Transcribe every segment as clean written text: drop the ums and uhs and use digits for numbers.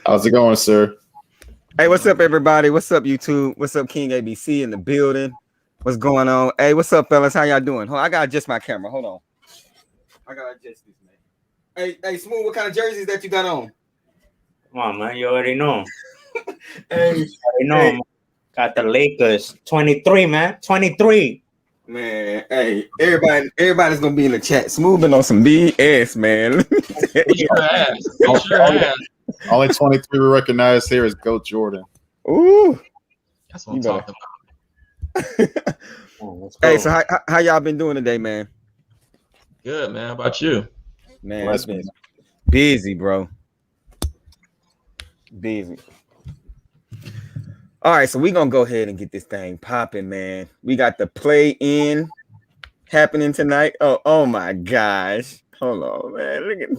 How's it going, sir? Hey, what's up, everybody? What's up, YouTube? What's up, King ABC in the building? What's going on? Hey, what's up, fellas? How y'all doing? Hold on, I gotta adjust my camera. Hold on. I gotta adjust this, man. Hey, Smooth, what kind of jerseys that you got on? Come on, man. You already know. Hey, You already know. Hey. Got the Lakers. 23, man. 23. Man, hey, everybody's gonna be in the chat. Smooth been on some BS, man. Sure has. Only 23 we recognize here is Goat Jordan. Ooh, that's what I'm talking about. Hey, so how y'all been doing today, man? Good, man. How about you? Man, it's been busy, bro. Busy. All right, so we're gonna go ahead and get this thing popping, man. We got the play-in happening tonight. Oh my gosh. Hold on, man. Look at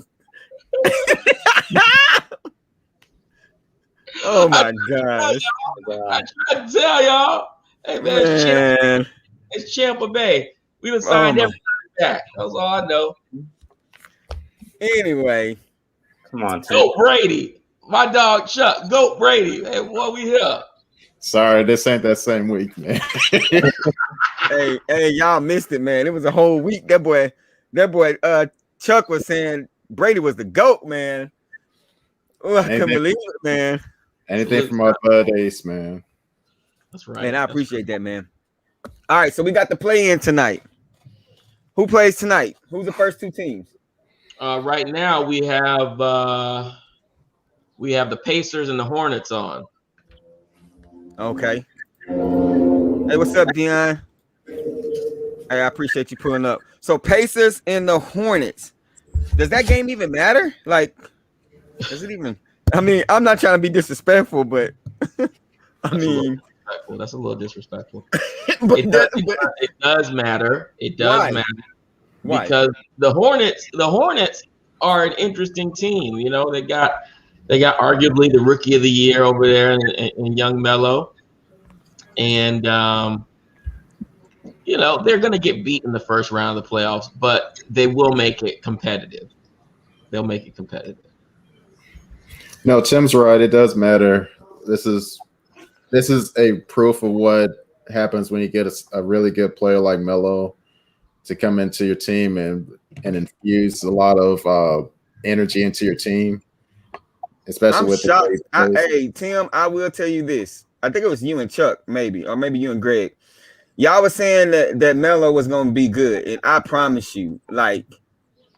oh my gosh. I tried to tell y'all. Hey man, it's Tampa Bay. We done signed everybody back. That's all I know. Anyway. Come on, Goat Brady. My dog Chuck. Goat Brady. Hey, boy, we here. Sorry, this ain't that same week, man. hey, y'all missed it, man. It was a whole week. That boy, Chuck was saying Brady was the GOAT, man. Oh, I couldn't believe it, man. Anything from our bud Ace, man. That's right. Man, I appreciate that, man. All right, so we got the play-in tonight. Who plays tonight? Who's the first two teams? Right now we have the Pacers and the Hornets on. Okay. Hey, what's up, Dion? Hey, I appreciate you pulling up. So Pacers and the Hornets. Does that game even matter? Like, does it even? I mean, I'm not trying to be disrespectful, but I mean, that's a little disrespectful. It does matter. It does matter. Why? Because the Hornets are an interesting team. You know, they got arguably the rookie of the year over there in young Melo. And, you know, they're going to get beat in the first round of the playoffs, but they will make it competitive. They'll make it competitive. No, Tim's right. It does matter. This is a proof of what happens when you get a really good player like Melo to come into your team and infuse a lot of energy into your team. Especially with shocked. Hey, Tim, I will tell you this. I think it was you and Chuck, maybe, or maybe you and Greg. Y'all was saying that Melo was gonna be good, and I promise you, like,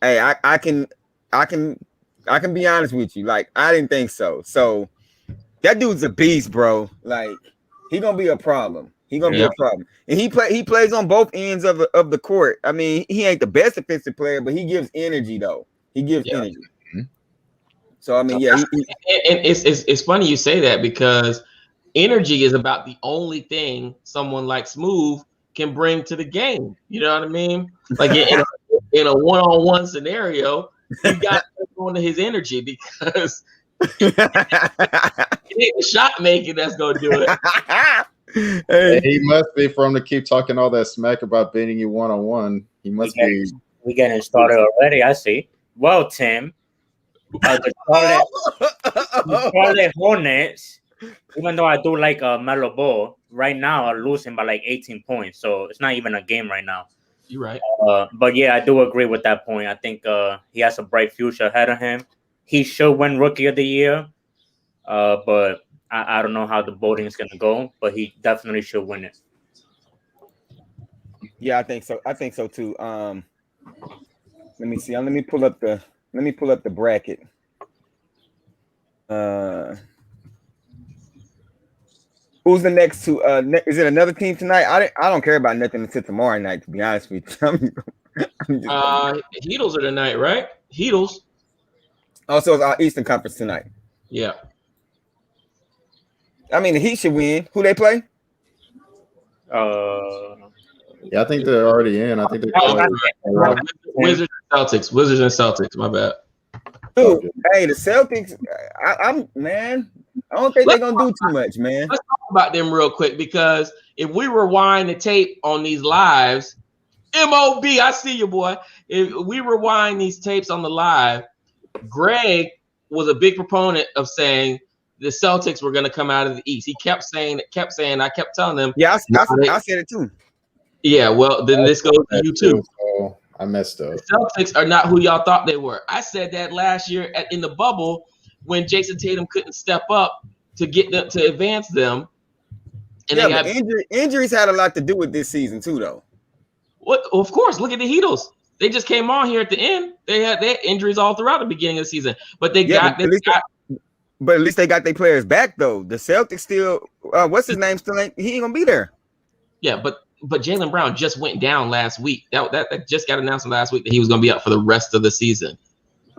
hey, I can be honest with you. Like, I didn't think so. So that dude's a beast, bro. Like, he gonna be a problem. He gonna be a problem, and he plays on both ends of the court. I mean, he ain't the best defensive player, but he gives energy though. He gives energy. So I mean, and it's funny you say that because energy is about the only thing someone like Smooth can bring to the game. You know what I mean? Like in a one-on-one scenario, you got to go into his energy because it ain't the shot making that's gonna do it. Hey, he must be from to keep talking all that smack about beating you one-on-one. He must be. We getting started already. I see. Well, Tim. The Charlotte Hornets, even though I do like Melo Ball, right now are losing by like 18 points. So it's not even a game right now. You're right. But yeah, I do agree with that point. I think he has a bright future ahead of him. He should win Rookie of the Year. But I don't know how the voting is going to go, but he definitely should win it. Yeah, I think so. I think so too. Let me see. Let me pull up the bracket. Who's the next two? Is it another team tonight? I don't care about nothing until tomorrow night, to be honest with you. Heatles are tonight, right? Heatles. Oh, so it's our Eastern Conference tonight. Yeah. I mean, the Heat should win. Who they play? Yeah, I think they're already in. I think they're Wizards and Celtics. Wizards and Celtics. My bad. Dude, hey, the Celtics. I'm man. I don't think they're gonna do too much, man. Let's talk about them real quick because if we rewind the tape on these lives, MOB, I see you, boy. If we rewind these tapes on the live, Greg was a big proponent of saying the Celtics were going to come out of the East. He kept saying. I kept telling them. Yeah, I said it too. Yeah, well, then this goes to you too. So I messed up. The Celtics are not who y'all thought they were. I said that last year in the bubble when Jason Tatum couldn't step up to get them to advance them. And yeah, they but got injuries had a lot to do with this season too, though. what? Of course, look at the Heatles. They just came on here at the end. They had injuries all throughout the beginning of the season, but they got. But at least they got their players back though. The Celtics still, what's his name? Still ain't he ain't gonna be there? Yeah, but Jaylen Brown just went down last week. That just got announced last week that he was going to be out for the rest of the season.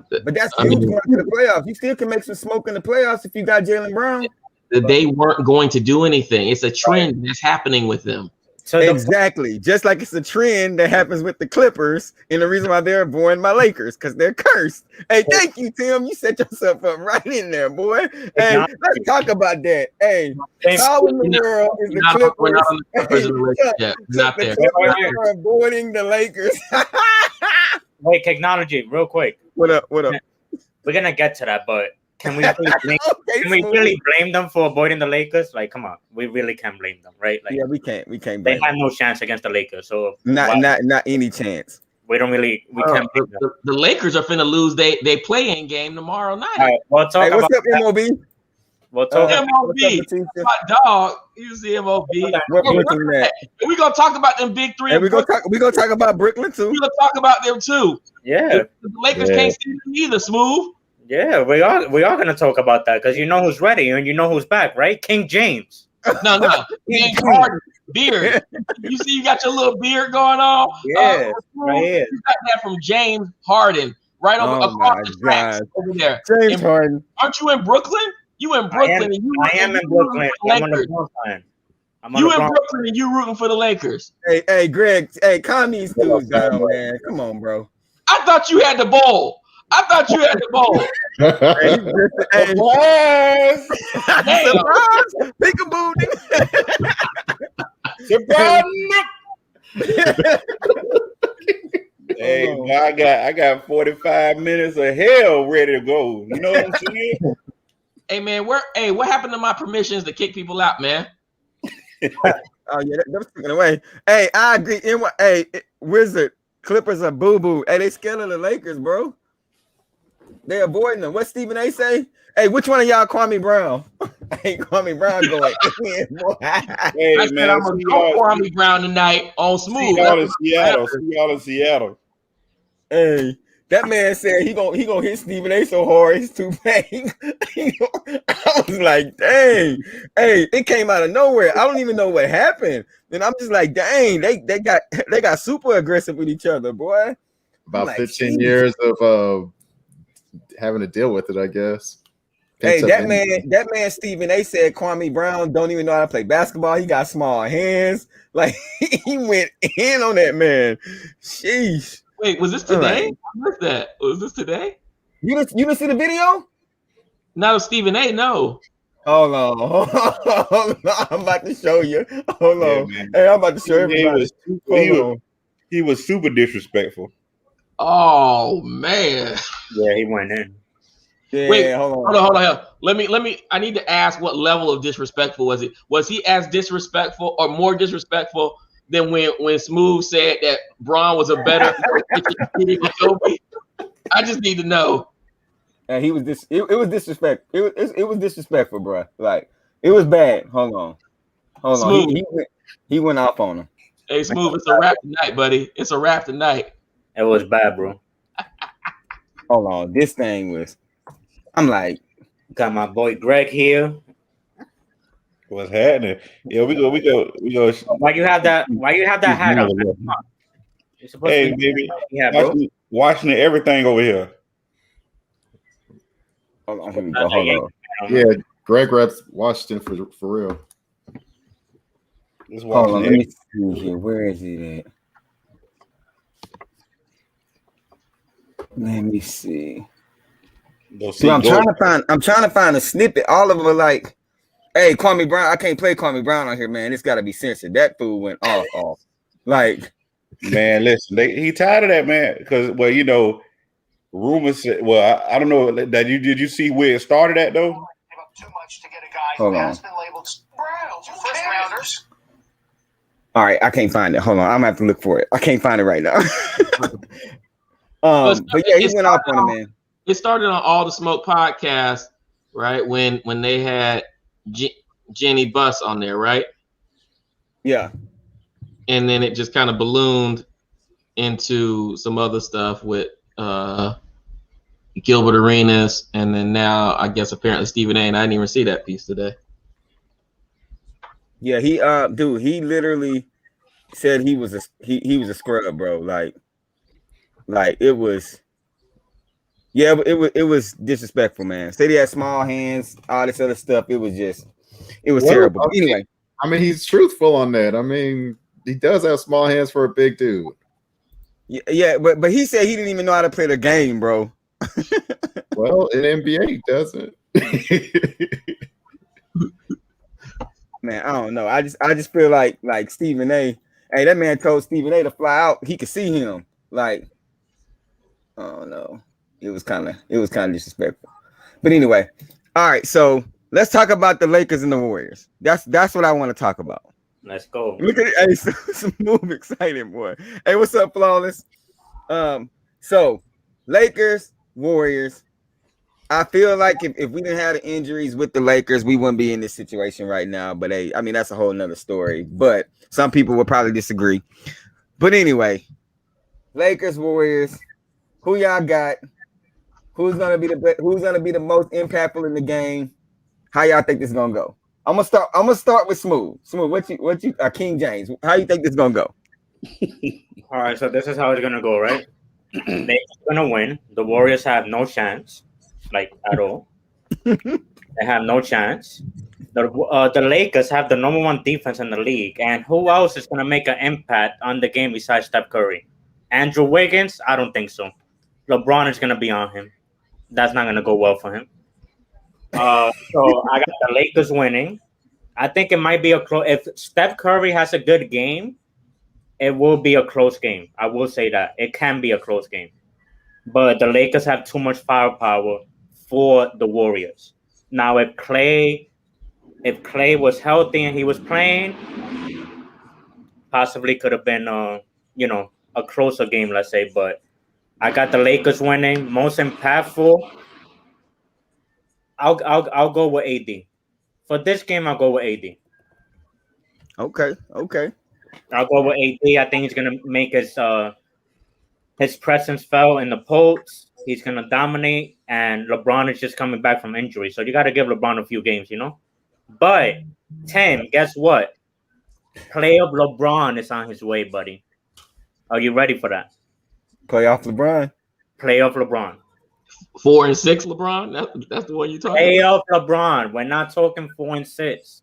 But that's huge going to the playoffs. You still can make some smoke in the playoffs if you got Jaylen Brown. They weren't going to do anything. It's a trend that's happening with them. So exactly, just like it's a trend that happens with the Clippers, and the reason why they're avoiding my Lakers because they're cursed. Hey, thank you, Tim. You set yourself up right in there, boy. Hey, let's talk about that. Hey, how in the world is the Clippers? We're not on the Clippers in the Lakers yet. Not there. Clippers are avoiding the Lakers. Wait, technology, real quick. What up? What up? We're gonna get to that, but can we really blame them for avoiding the Lakers? Like, come on, we really can't blame them, right? Like, yeah, we can't. Blame they had no chance against the Lakers, so not any chance. We can't blame them. The Lakers are finna lose. They play-in game tomorrow night. All right, we'll talk hey, what's about up, MOB? We'll talk MOB. My dog. He's the MOB. We're gonna talk about them big three. And we're gonna talk about Brooklyn too. We're gonna talk about them too. Yeah. The Lakers can't see them either, Smooth. Yeah, we are gonna talk about that because you know who's ready and you know who's back, right? King James. No. James Harden beard. You see, you got your little beard going on. Yeah, right here. You got that from James Harden, right across the tracks over there. James Harden. Aren't you in Brooklyn? You in Brooklyn? I am in Brooklyn. I'm on the Brooklyn. You in Brooklyn and you rooting for the Lakers? Hey, Greg. Hey, calm these dudes down, man. Come on, bro. I thought you had the bowl. Surprise! Peekaboo. Surprise! Hey, I got 45 minutes of hell ready to go. You know what I'm saying? Hey man, what happened to my permissions to kick people out, man? Oh yeah, that was taken away. Hey, I agree. Hey, Wizard Clippers are boo-boo. Hey, they scared of the Lakers, bro. They avoiding them. What Stephen A say? Hey, which one of y'all Kwame Brown? Ain't Kwame Brown going in, boy. Hey, I said I'm gonna go Kwame Brown tonight on Smooth. See y'all in Seattle. Hey, that man said he gonna hit Stephen A so hard his toupee. I was like, dang. Hey, it came out of nowhere. I don't even know what happened. And I'm just like, dang, they got super aggressive with each other, boy. About like, 15 years of having to deal with it, I guess. Hey, that man Stephen A said Kwame Brown don't even know how to play basketball. He got small hands. Like he went in on that man. Sheesh. Wait, was this today? I missed that. Was this today? You didn't see the video? No, Stephen A. No. Hold on. I'm about to show you. Hold on. Hey, I'm about to show everybody. He was super disrespectful. Oh man. Yeah, he went in. Yeah, wait, hold on. Let me. I need to ask what level of disrespectful was it? Was he as disrespectful or more disrespectful than when Smooth said that Braun was a better? I just need to know. And he was it was disrespect. It was disrespectful, bro. Like it was bad. Hold on. Smooth. He went off on him. Hey, Smooth, it's a wrap tonight, buddy. It's a wrap tonight. It was bad, bro. Hold on. This thing was. I'm like, got my boy Greg here. What's happening? Yeah, we go. Why you have that hat on? Hey, baby. Yeah, watching everything over here. Hold on. Here we go. Hold on. Yeah, Greg reps Washington for real. Hold on. Let me see here. Where is he at? Let me see. See, I'm trying to find a snippet. All of them are like, "Hey, Kwame Brown, I can't play Kwame Brown on here, man. It's got to be censored." That fool went off. Like, man, listen, he tired of that, man. Because, well, you know, rumors said, well, I don't know that did you see where it started at though? Too much to get a guy who has been labeled Browns first rounders. All right, I can't find it. Hold on, I'm gonna have to look for it. I can't find it right now. But yeah, he went off on it, man. It started on All the Smoke podcast, right? When they had Jenny Buss on there, right? Yeah. And then it just kind of ballooned into some other stuff with Gilbert Arenas, and then now I guess apparently Stephen A. And I didn't even see that piece today. Yeah, he he literally said he was a scrub, bro. Like it was. Yeah, it was disrespectful, man. Said he had small hands, all this other stuff. It was terrible. Okay. Anyway, I mean, he's truthful on that. I mean, he does have small hands for a big dude. Yeah, but he said he didn't even know how to play the game, bro. Well, in NBA, he doesn't. Man, I don't know. I just feel like Stephen A. Hey, that man told Stephen A. to fly out. He could see him. Like, I don't know. It was kind of disrespectful. But anyway, all right. So let's talk about the Lakers and the Warriors. That's what I want to talk about. Let's go. Look at it. Hey, some move excited, boy. Hey, what's up, Flawless? So Lakers, Warriors. I feel like if we didn't have the injuries with the Lakers, we wouldn't be in this situation right now. But hey, I mean, that's a whole nother story. But some people would probably disagree. But anyway, Lakers, Warriors, who y'all got? Who's gonna be the most impactful in the game? How y'all think this is gonna go? I'm gonna start with Smooth. Smooth, what you King James? How you think this is gonna go? All right, so this is how it's gonna go, right? They're gonna win. The Warriors have no chance, like at all. They have no chance. The Lakers have the number one defense in the league, and who else is gonna make an impact on the game besides Steph Curry? Andrew Wiggins? I don't think so. LeBron is gonna be on him. That's not gonna go well for him. So I got the Lakers winning. I think it might be a close. If Steph Curry has a good game, it will be a close game. I will say that it can be a close game, but the Lakers have too much firepower for the Warriors. Now, if Clay was healthy and he was playing, possibly could have been a closer game, let's say. But I got the Lakers winning. Most impactful. I'll go with AD. For this game, I'll go with AD. Okay. I'll go with AD. I think he's gonna make his presence felt in the post. He's gonna dominate, and LeBron is just coming back from injury, so you got to give LeBron a few games, But Tim, guess what? Playoff LeBron is on his way, buddy. Are you ready for that? Playoff LeBron. Playoff LeBron. 4 and 6 LeBron. That's the one you talking Playoff LeBron. We're not talking 4 and 6.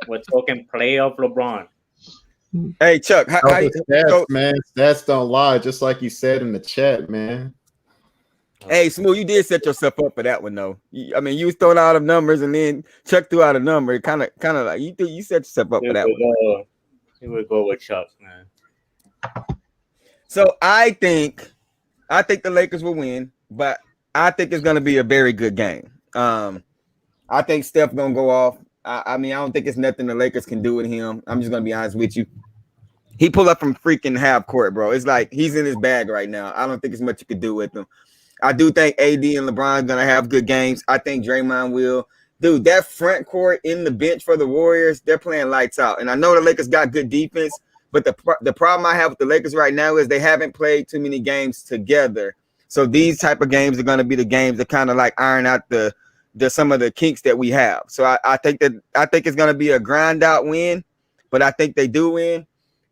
We're talking playoff LeBron. Hey Chuck, stats don't lie, just like you said in the chat, man. Hey Smooth, you did set yourself up for that one though. I mean, you was throwing out of numbers, and then Chuck threw out a number. Kind of like you set yourself up for that one. He would go with Chuck, man. So I think the Lakers will win, but I think it's going to be a very good game. I think Steph going to go off. I mean, I don't think it's nothing the Lakers can do with him. I'm just going to be honest with you. He pulled up from freaking half court, bro. It's like he's in his bag right now. I don't think there's much you could do with him. I do think AD and LeBron are going to have good games. I think Draymond will. Dude, that front court in the bench for the Warriors, they're playing lights out. And I know the Lakers got good defense, but the problem I have with the Lakers right now is they haven't played too many games together. So these type of games are going to be the games that kind of like iron out the some of the kinks that we have. So I think it's going to be a grind out win, but I think they do win.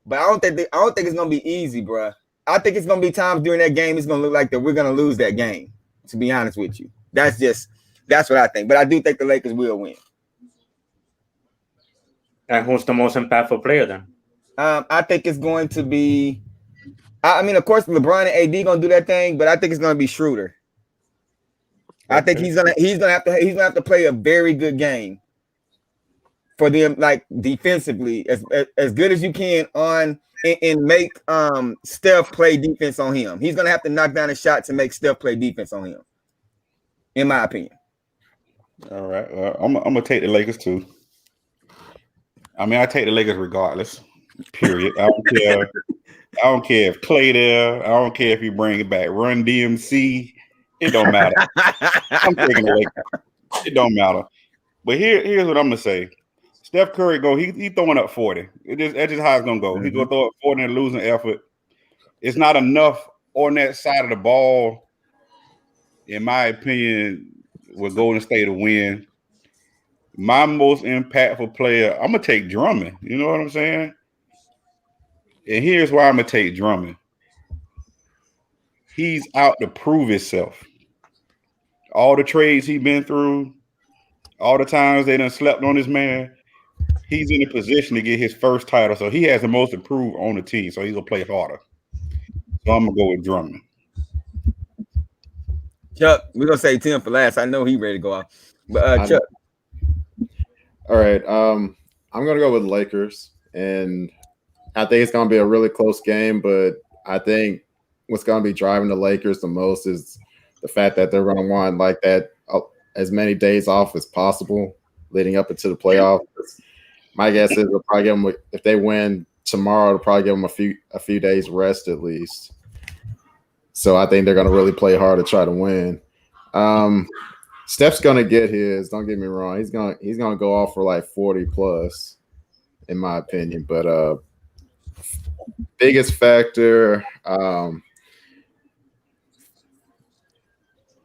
But I don't think it's going to be easy, bro. I think it's going to be times during that game it's going to look like that we're going to lose that game, to be honest with you. That's what I think. But I do think the Lakers will win. And who's the most impactful player then? I think it's going to be I mean, of course, LeBron and AD gonna do that thing, but I think it's gonna be Schroeder. I think he's gonna have to play a very good game for them, like defensively, as good as you can on and make Steph play defense on him. He's gonna have to knock down a shot to make Steph play defense on him, in my opinion. All right, I'm gonna take the Lakers too. I mean, I take the Lakers regardless. Period. I don't care. I don't care if Clay there. I don't care if you bring it back. Run DMC. It don't matter. I'm taking the Lakers. It don't matter. But here's what I'm gonna say. Steph Curry he throwing up 40. That's just how it's gonna go. He's gonna throw up 40 in a losing effort. It's not enough on that side of the ball, in my opinion, with Golden State to win. My most impactful player, I'm gonna take Drummond. You know what I'm saying? And here's why I'm gonna take Drummond. He's out to prove himself. All the trades he's been through, all the times they done slept on this man, he's in a position to get his first title. So he has the most improved on the team. So he's gonna play harder. So I'm gonna go with Drummond. Chuck, we're gonna say Tim for last. I know he's ready to go out. But Chuck. All right. I'm gonna go with Lakers, and I think it's gonna be a really close game, but I think what's gonna be driving the Lakers the most is the fact that they're gonna want like that as many days off as possible leading up into the playoffs. My guess is they'll probably give them, if they win tomorrow, they'll probably give them a few days rest at least. So I think they're gonna really play hard to try to win. Steph's gonna get his. Don't get me wrong. He's gonna go off for like 40 plus, in my opinion. But biggest factor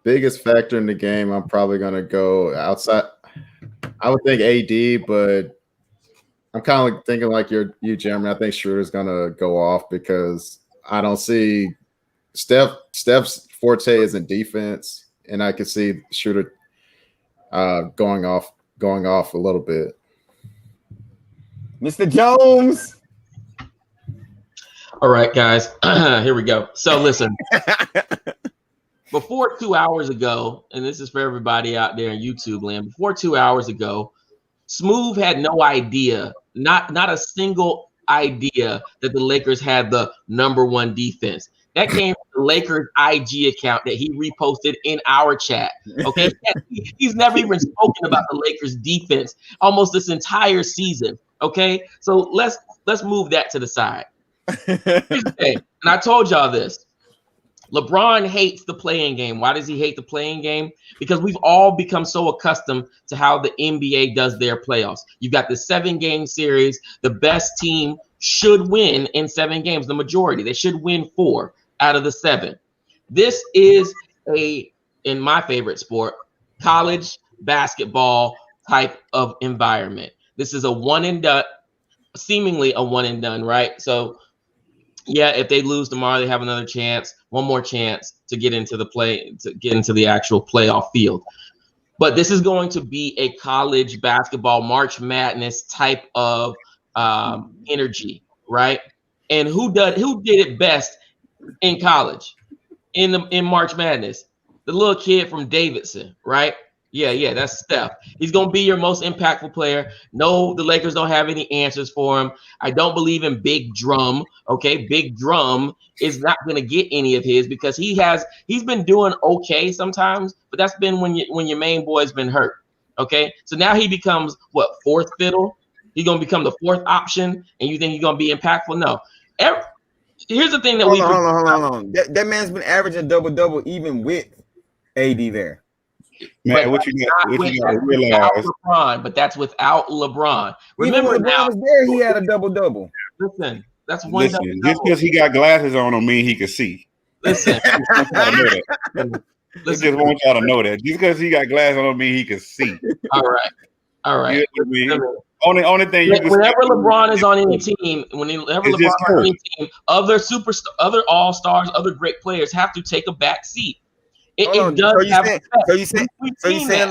in the game, I'm probably gonna go outside. I would think AD, but I'm kind of thinking like you, Jeremy. I think Schroeder's gonna go off because I don't see Steph's forte is in defense, and I can see Schroeder going off a little bit. Mr. Jones. All right, guys. Here we go. So listen. Before 2 hours ago, and this is for everybody out there in YouTube land, before 2 hours ago, Smooth had no idea, not a single idea that the Lakers had the #1 defense. That came from the Lakers IG account that he reposted in our chat. Okay, he's never even spoken about the Lakers defense almost this entire season. Okay, so let's move that to the side. And I told y'all this. LeBron hates the playing game. Why does he hate the playing game? Because we've all become so accustomed to how the NBA does their playoffs. You've got the 7-game series. The best team should win in 7 games, the majority. They should win 4 out of the 7. This is in my favorite sport, college basketball type of environment. This is a one and done, seemingly a one and done, right? So yeah, if they lose tomorrow, they have another chance, one more chance to get into the actual playoff field. But this is going to be a college basketball March Madness type of energy, right? And who did it best in college in March Madness? The little kid from Davidson, right? Yeah, that's Steph. He's going to be your most impactful player. No, the Lakers don't have any answers for him. I don't believe in Big Drum, okay? Big Drum is not going to get any of his because he's been doing okay sometimes, but that's been when your main boy's been hurt, okay? So now he becomes, what, 4th fiddle? He's going to become the 4th option, and you think he's going to be impactful? No. Here's the thing that hold on. That man's been averaging double-double even with AD there. Man, what you got to realize. LeBron, but that's without LeBron. Remember when LeBron was there, he had a double-double. Listen, that's one double. Just because he got glasses on don't mean he can see. Listen. Just want y'all to know that. Just because he got glasses on don't mean he can see. All right. You know only thing you can whenever LeBron is on any team, other all-stars, other great players have to take a back seat. So you saying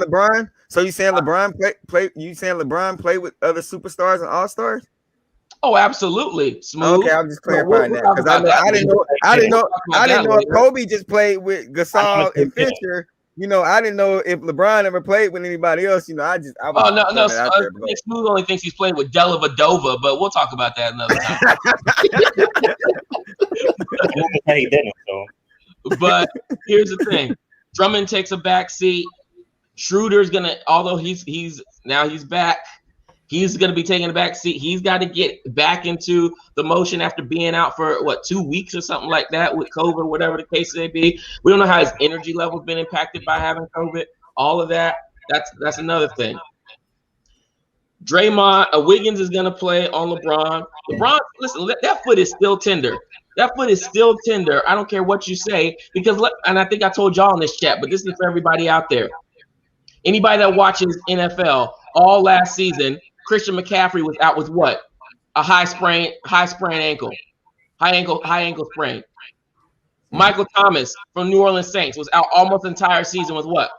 LeBron? So you saying LeBron play? You saying LeBron play with other superstars and all stars? Oh, absolutely. Smooth. Okay, I'm just clarifying that because I didn't know if Kobe just played with Gasol and Fisher You know, I didn't know if LeBron ever played with anybody else. You know, I was no. out there, bro. Smooth only thinks he's played with Dellavedova, but we'll talk about that another time. He didn't. So, but here's the thing: Drummond takes a back seat. Schroeder's gonna, although he's back. He's going to be taking a back seat. He's got to get back into the motion after being out for 2 weeks or something like that with COVID, whatever the case may be. We don't know how his energy level's been impacted by having COVID. All of that. That's another thing. Draymond, Wiggins is going to play on LeBron. LeBron, listen, that foot is still tender. That foot is still tender. I don't care what you say because, and I think I told y'all in this chat, but this is for everybody out there. Anybody that watches NFL all last season, Christian McCaffrey was out with what? A high ankle sprain. Michael Thomas from New Orleans Saints was out almost the entire season with what?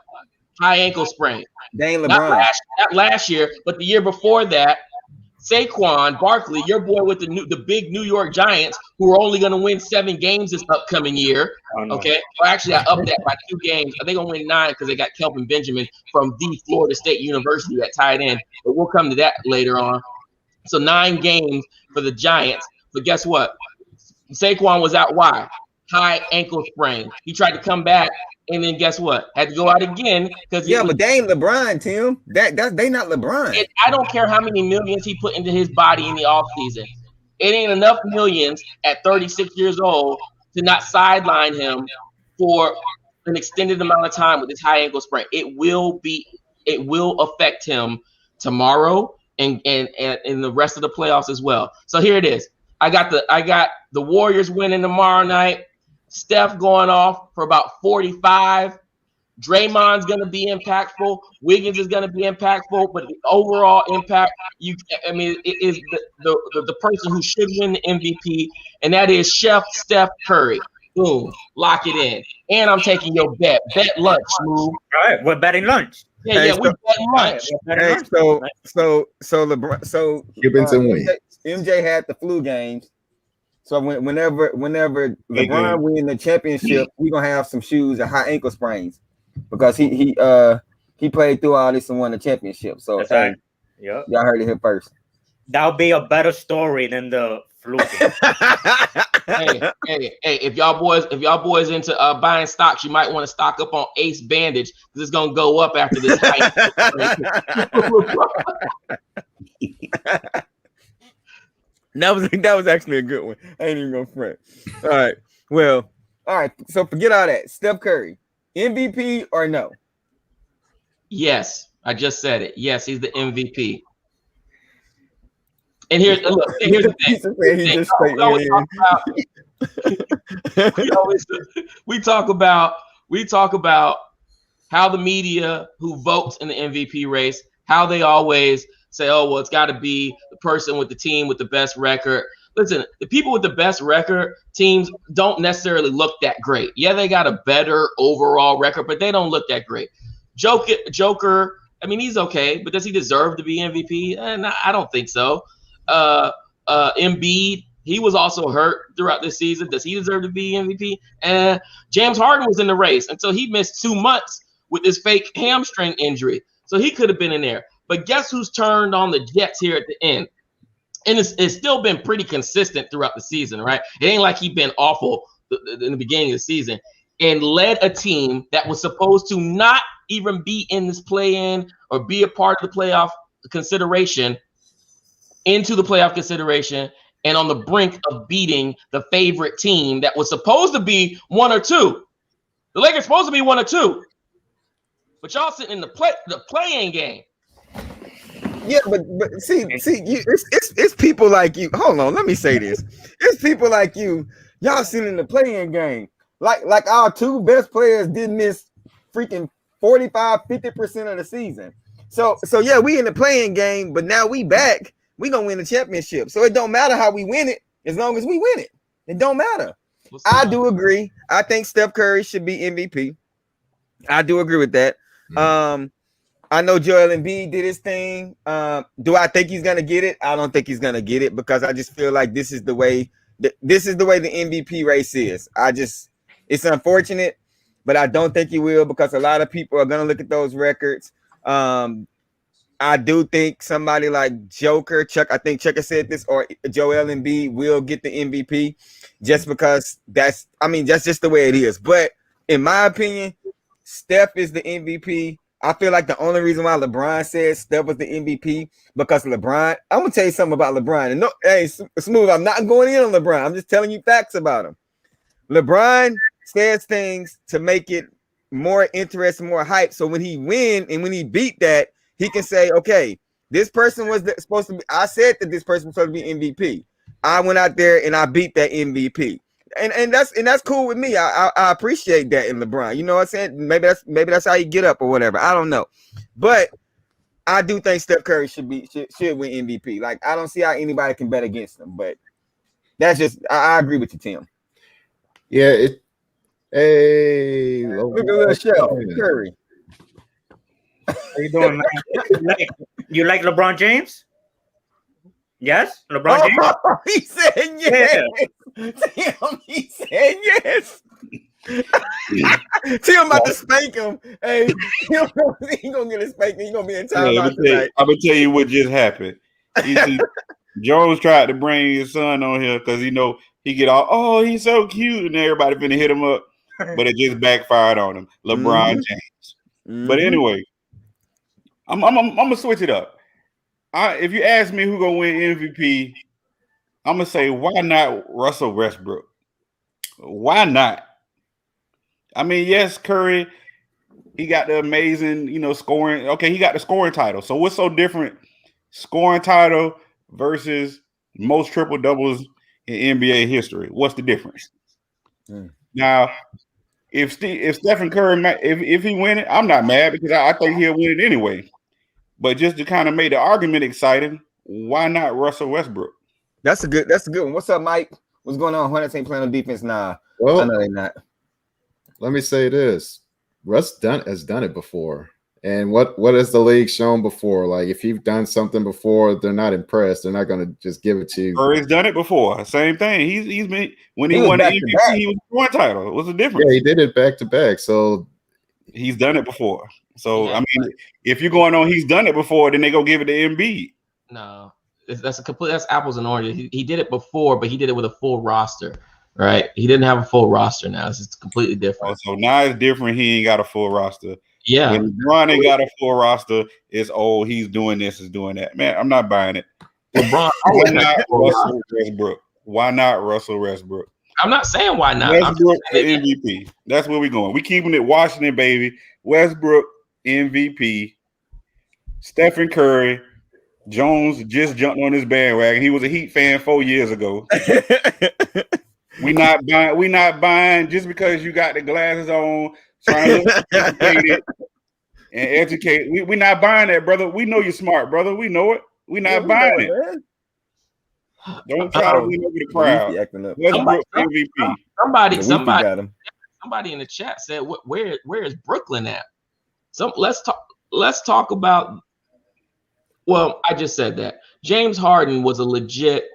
High ankle sprain. Dang LeBron. Not last year, but the year before that, Saquon Barkley, your boy with the big New York Giants, who are only going to win 7 games this upcoming year. Okay, well, actually, I upped that by 2 games. They're going to win 9 because they got Kelvin Benjamin from the Florida State University at tight end. But we'll come to that later on. So 9 games for the Giants. But guess what? Saquon was out. Why? High ankle sprain. He tried to come back, and then guess what? Had to go out again because but they ain't LeBron, Tim. They not LeBron. I don't care how many millions he put into his body in the offseason. It ain't enough millions at 36 years old to not sideline him for an extended amount of time with this high ankle sprain. It will affect him tomorrow and the rest of the playoffs as well. So here it is. I got the Warriors winning tomorrow night. Steph going off for about 45. Draymond's going to be impactful. Wiggins is going to be impactful, but the overall impact, it is the person who should win the MVP, and that is Chef Steph Curry. Boom, lock it in. And I'm taking your bet. Bet lunch, Smooth. All right, we're betting lunch. Yeah, we're betting lunch. So LeBron, so Cubans and win. MJ had the flu games. So whenever LeBron win the championship, we're gonna have some shoes and high ankle sprains because he played through all this and won the championship. So that's right. Yep. Y'all heard it here first. That'll be a better story than the flu game. hey, if y'all boys into buying stocks, you might want to stock up on Ace Bandage because it's gonna go up after this. That was actually a good one. I ain't even gonna front. All right. Well, all right. So forget all that. Steph Curry, MVP or no? Yes, I just said it. Yes, he's the MVP. And here's the thing. We talk about how the media who votes in the MVP race, how they always say, oh, well, it's got to be the person with the team with the best record. Listen, the people with the best record teams don't necessarily look that great. Yeah, they got a better overall record, but they don't look that great. Joker, I mean, he's okay, but does he deserve to be MVP? No, I don't think so. Embiid, he was also hurt throughout this season. Does he deserve to be MVP? James Harden was in the race until he missed 2 months with this fake hamstring injury. So he could have been in there. But guess who's turned on the Jets here at the end? And it's still been pretty consistent throughout the season, right? It ain't like he's been awful in the beginning of the season and led a team that was supposed to not even be in this play-in or be a part of the playoff consideration into the playoff consideration and on the brink of beating the favorite team that was supposed to be 1 or 2. The Lakers supposed to be 1 or 2. But y'all sitting in the play-in game. Yeah, but see, it's people like you. Hold on, let me say this. It's people like you. Y'all sitting in the play-in game. Like our 2 best players did miss freaking 45-50% of the season. So yeah, we in the play-in game, but now we back. We gonna win the championship. So it don't matter how we win it, as long as we win it. It don't matter. I do agree. I think Steph Curry should be MVP. I do agree with that. I know Joel Embiid did his thing. Do I think he's gonna get it? I don't think he's gonna get it because I just feel like this is the way the MVP race is. It's unfortunate, but I don't think he will because a lot of people are gonna look at those records. I do think somebody like Joker, Chuck, I think Chuck has said this, or Joel Embiid will get the MVP just because that's just the way it is. But in my opinion, Steph is the MVP. I feel like the only reason why LeBron said Steph was the MVP because LeBron. I'm gonna tell you something about LeBron. And no, hey, Smooth, I'm not going in on LeBron. I'm just telling you facts about him. LeBron says things to make it more interesting, more hype. So when he win and when he beat that, he can say, okay, this person was supposed to be, I said that this person was supposed to be MVP. I went out there and I beat that MVP. And that's cool with me. I appreciate that in LeBron. You know what I'm saying? Maybe that's how you get up or whatever. I don't know. But I do think Steph Curry should win MVP. Like, I don't see how anybody can bet against him. But that's just I agree with you, Tim. Yeah, hey, look at little show, Curry. How you doing, man? You like LeBron James? Yes, LeBron James. He said yes. Yeah. Tim, he said yes. Tim about to spank him. Hey, he gonna get a spanking. He gonna be in timeout tonight. I'm gonna tell you what just happened. Jones tried to bring his son on here because he get all, oh, he's so cute, and everybody finna hit him up, but it just backfired on him. LeBron James. But anyway, I'm gonna switch it up. If you ask me who gonna win MVP, I'm gonna say why not Russell Westbrook? Why not? I mean, yes, Curry, he got the amazing, scoring. Okay, he got the scoring title. So what's so different? Scoring title versus most triple doubles in NBA history. What's the difference? Now, if Stephen Curry, if he win it, I'm not mad because I think he'll win it anyway. But just to kind of make the argument exciting, why not Russell Westbrook? That's a good one. What's up, Mike? What's going on? Hornets ain't playing on defense now. Well, I know they're not. Let me say this: Russ has done it before, and what has the league shown before? Like, if you've done something before, they're not impressed. They're not going to just give it to you. Curry's done it before. Same thing. He's been when he won the MVP, he was one title. What's the difference? Yeah, he did it back to back. So he's done it before. So I mean, if you're going on, he's done it before, then they go give it to Embiid. No, that's apples and oranges. He did it before, but he did it with a full roster, right? He didn't have a full roster now. It's completely different. Oh, so now it's different. He ain't got a full roster. Yeah. When LeBron ain't got a full roster, it's he's doing this, is doing that. Man, I'm not buying it. LeBron, why not Russell Westbrook? Why not Russell Westbrook? I'm not saying why not. Westbrook for MVP. That's where we're going. We keeping it Washington, baby. Westbrook MVP. Stephen Curry. Jones just jumped on this bandwagon. He was a Heat fan 4 years ago. We not buying just because you got the glasses on, trying to look educated and educate. We not buying that, brother. We know you're smart, brother. We know it. We not buying it. Man. Don't try to win over the crowd. Westbrook MVP. Somebody in the chat said, "Where is Brooklyn at?" So let's talk about. Well, I just said that James Harden was a legit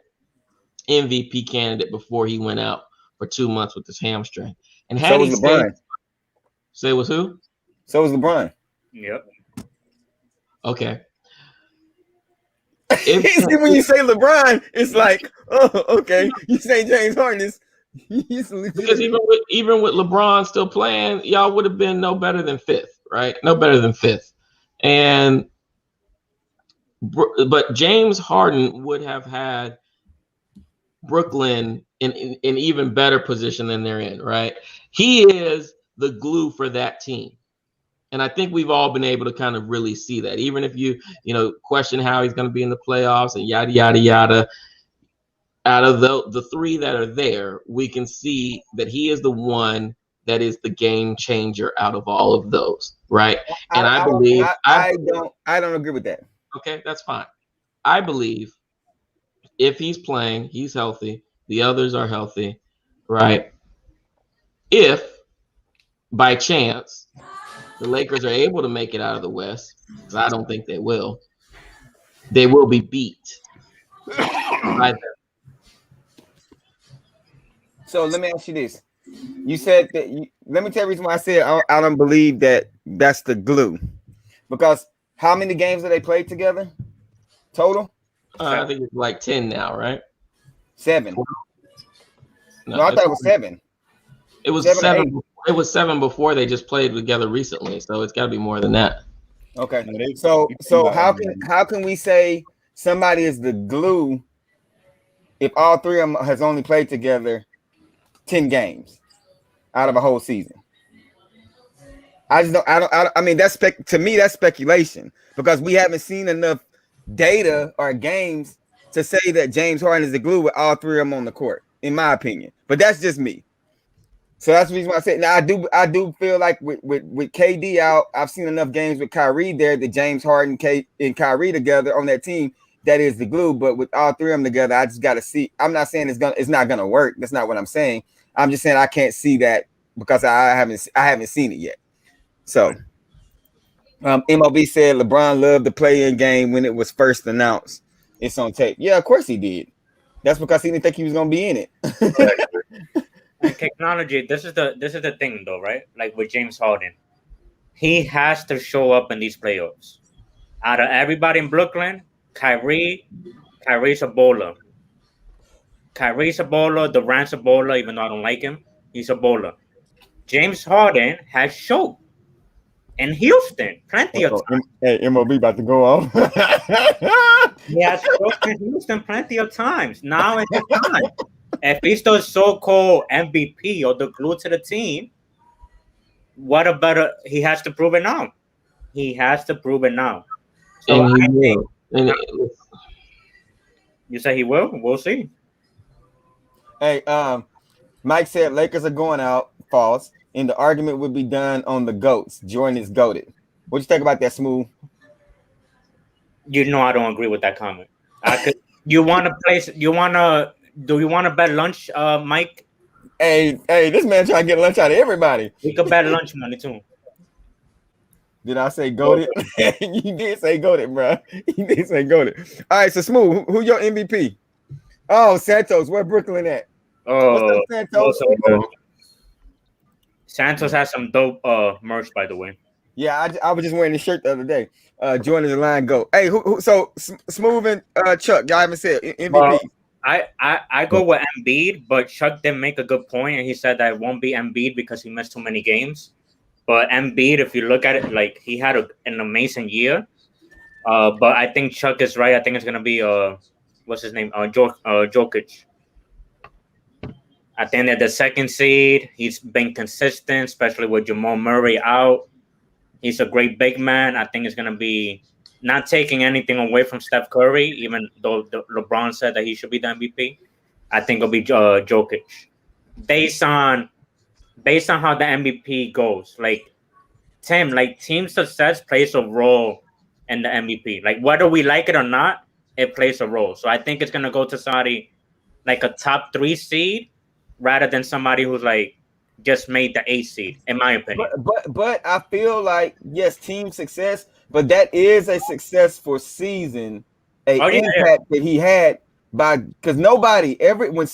MVP candidate before he went out for 2 months with his hamstring. And had he stayed, say it was who? So was LeBron. Yep. Okay. When you say LeBron, it's like, oh, okay. You say James Harden he's legit. Because even with LeBron still playing, y'all would have been no better than fifth, right? No better than fifth. But James Harden would have had Brooklyn in an even better position than they're in, right? He is the glue for that team. And I think we've all been able to kind of really see that. Even if you question how he's going to be in the playoffs and yada, yada, yada, out of the three that are there, we can see that he is the one that is the game changer out of all of those, right? And I believe I don't agree with that. Okay, that's fine. I believe if he's playing, he's healthy. The others are healthy, right? If by chance the Lakers are able to make it out of the West, because I don't think they will be beat by them. So let me ask you this. You said that. Let me tell you the reason why I said I don't believe that that's the glue, because how many games have they played together total? I think it's like 10 now, right? 7. No, I thought it was 7. It was 7. It was 7 before they just played together recently, so it's got to be more than that. Okay. So how can we say somebody is the glue if all three of them has only played together 10 games out of a whole season? I mean, to me, that's speculation, because we haven't seen enough data or games to say that James Harden is the glue with all three of them on the court, in my opinion. But that's just me. So that's the reason why I said. Now I do feel like with KD out, I've seen enough games with Kyrie there that James Harden and Kyrie together on that team, that is the glue. But with all three of them together, I just got to see. I'm not saying it's not gonna work. That's not what I'm saying. I'm just saying I can't see that because I haven't seen it yet. So MLB said LeBron loved the play-in game when it was first announced. It's on tape. Yeah, of course he did. That's because he didn't think he was gonna be in it. And technology, this is the thing though, right? Like with James Harden, he has to show up in these playoffs. Out of everybody in Brooklyn, Kyrie's a bowler. Kyrie's a bowler, Durant's a bowler, even though I don't like him. He's a bowler. James Harden has showed in Houston plenty of times. Hey, MLB about to go on. He has showed in Houston plenty of times. Now is his time. If he's the so-called MVP or the glue to the team, what a better, he has to prove it now. He has to prove it now. So you say he will? We'll see. Hey, Mike said Lakers are going out. False. And the argument would be done on the GOATs. Jordan is GOATed. What you think about that, Smooth? You know I don't agree with that comment. Do you want to bet lunch, Mike? Hey, this man trying to get lunch out of everybody. We could bet lunch money too. Did I say goated? You did say goated, bro. You did say goated. All right, so Smooth, who your MVP? Oh, Santos. Where Brooklyn at? Oh, Santos? Santos has some dope merch, by the way. Yeah, I was just wearing this shirt the other day. Joining the line, go. Hey, so Smooth and Chuck, y'all haven't said MVP. I go with Embiid, but Chuck didn't make a good point, and he said that it won't be Embiid because he missed too many games. But Embiid, if you look at it, like he had an amazing year. But I think Chuck is right. I think it's gonna be what's his name? Jokic. I think that the second seed, he's been consistent, especially with Jamal Murray out. He's a great big man. I think it's gonna be not taking anything away from Steph Curry, even though LeBron said that he should be the MVP. I think it'll be Jokic, based on how the MVP goes. Like Tim, like team success plays a role in the MVP. Like whether we like it or not, it plays a role. So I think it's gonna go to somebody like a top 3 seed rather than somebody who's like just made the 8 seed, in my opinion. But I feel like yes, team success, but that is a successful season, impact that he had because nobody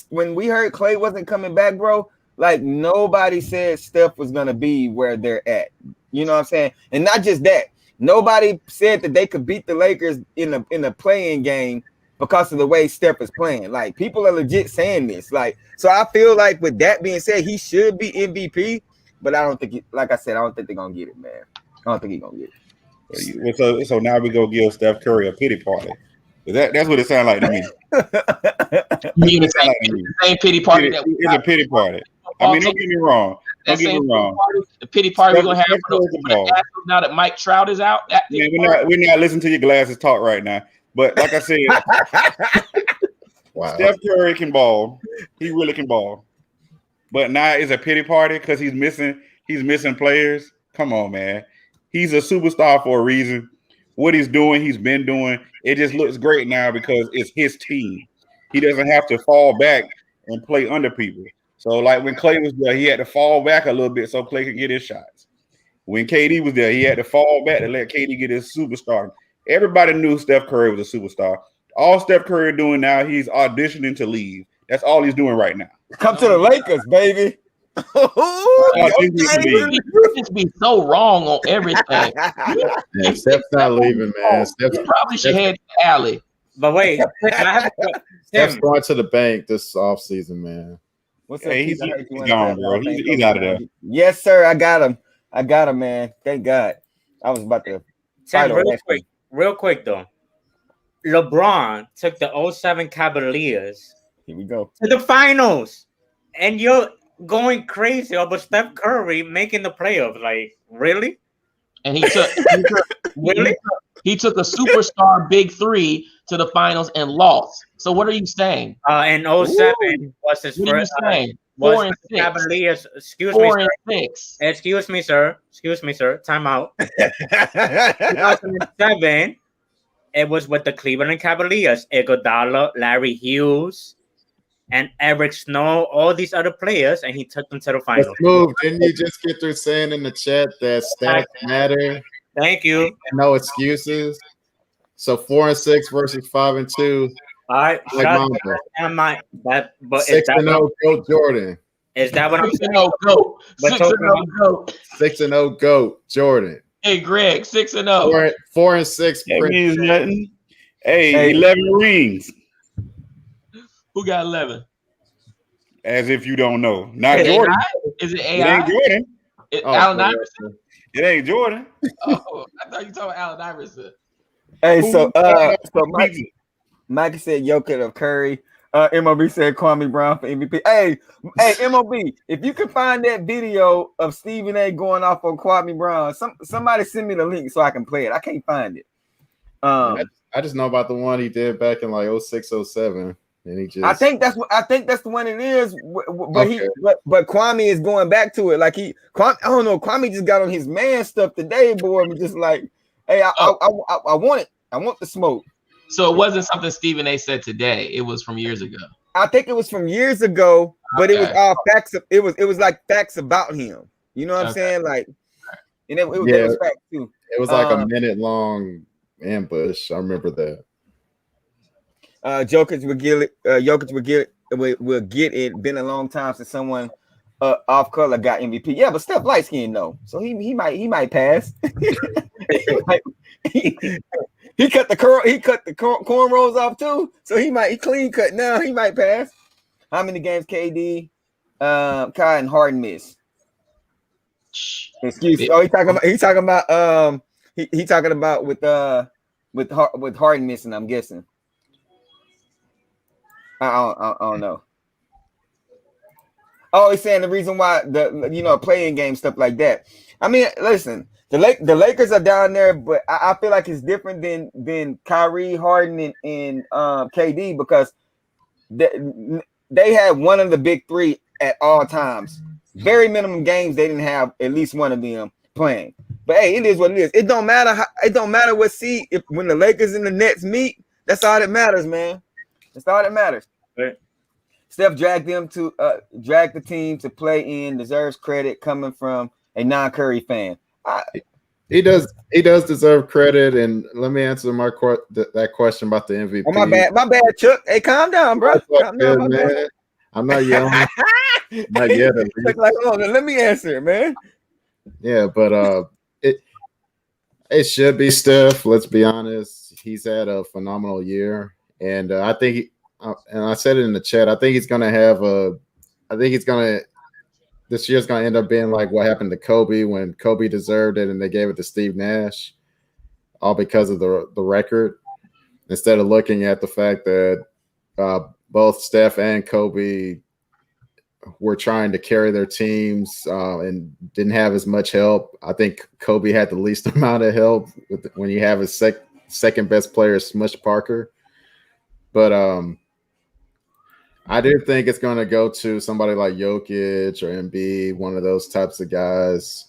when we heard Clay wasn't coming back, bro. Like nobody said Steph was gonna be where they're at. You know what I'm saying? And not just that, nobody said that they could beat the Lakers in a play-in game because of the way Steph is playing. Like people are legit saying this. Like, so I feel like with that being said, he should be MVP, but I don't think like I said, I don't think they're gonna get it, man. I don't think he's gonna get it. So now we go give Steph Curry a pity party. That's what it sounds like to me. You mean the same pity party it's a pity party. I mean, don't get me wrong. The pity party we're gonna have for the now that Mike Trout is out. We're not listening to your glasses talk right now. But like I said, wow. Steph Curry can ball. He really can ball. But now it's a pity party because he's missing players. Come on, man. He's a superstar for a reason. What he's doing, he's been doing. It just looks great now because it's his team. He doesn't have to fall back and play under people. So, like when Clay was there, he had to fall back a little bit so Clay could get his shots. When KD was there, he had to fall back to let KD get his superstar. Everybody knew Steph Curry was a superstar. All Steph Curry doing now, he's auditioning to leave. That's all he's doing right now. Come to the Lakers, baby. You just be so wrong on everything. Yeah, Steph's not leaving, man. You probably should head to the alley. But wait, Steph's Tim, going to the bank this offseason, man. What's up? He's gone, bro. He's out of there. Yes, sir. I got him, man. Thank God. I was about to. Tim, real quick though. LeBron took the 07 Cavaliers. Here we go to the finals, and you're going crazy over Steph Curry making the playoffs. Like, really? And he took he took a superstar big three to the finals and lost. So what are you saying? And 07 was his what first. Are you saying? 4 and 6. Cavaliers. Excuse me, 4 and 6. Excuse me, sir. Time out. 2007. It was with the Cleveland Cavaliers. Iguodala, Larry Hughes, and Eric Snow, all these other players, and he took them to the finals. Move. Didn't you just get through saying in the chat that stats matter? Thank you. No excuses. So 4 and 6 versus 5 and 2. All right. Like but 6 and 0, go Jordan. Is that what I'm saying? 6-0 GOAT. 6-0 GOAT. 6 and 0, GOAT Jordan. Hey, Greg, 6-0. 4 and 6. That means nothing. Hey, 11 rings. Who got 11? As if you don't know. Not Jordan. Is it AI? It ain't Jordan. Allen Iverson? It ain't Jordan. Oh, I thought you talking about Allen Iverson. Hey, so Mikey said Jokic of Curry. MOB said Kwame Brown for MVP. Hey, MOB, if you can find that video of Stephen A going off on Kwame Brown, somebody send me the link so I can play it. I can't find it. I just know about the one he did back in like 06, 07. And he just I think that's the one it is. But but Kwame is going back to it. Like I don't know. Kwame just got on his man stuff today, boy. I'm just like, hey, I want it. I want the smoke. So it wasn't something Stephen A said today. It was from years ago. I think it was from years ago, but it was all facts. It was like facts about him. You know what I'm saying? Like, and it was facts too. It was like a minute long ambush. I remember that. Jokic will get it. Jokic will get it. Been a long time since someone off color got MVP. Yeah, but Steph light skin though, so he might pass. He cut the cornrows off too, so he clean cut now. He might pass. How many games KD, Kai, and Harden miss? Excuse me. Oh, he talking about with Harden missing. I'm guessing. I don't know. Oh, he's saying the reason why the playing game stuff like that. I mean, listen. The Lakers are down there, but I feel like it's different than Kyrie, Harden, and KD because they had one of the big three at all times. Very minimum games they didn't have at least one of them playing. But hey, it is what it is. It don't matter. It don't matter what seed. When the Lakers and the Nets meet, that's all that matters, man. That's all that matters. Right. Steph dragged the team to play in. Deserves credit coming from a non-Curry fan. He does deserve credit, and let me answer that question about the MVP. Oh, my bad, Chuck. Hey, calm down, bro. Calm down, man. I'm not yelling. Not yet. Like, hold on, let me answer it, man. Yeah, but it should be Steph. Let's be honest. He's had a phenomenal year, and I think, and I said it in the chat. I think he's gonna have this year's going to end up being like what happened to Kobe when Kobe deserved it and they gave it to Steve Nash, all because of the record, instead of looking at the fact that both Steph and Kobe were trying to carry their teams and didn't have as much help. I think Kobe had the least amount of help when you have his second best player, Smush Parker. But I do think it's going to go to somebody like Jokic or Embiid, one of those types of guys.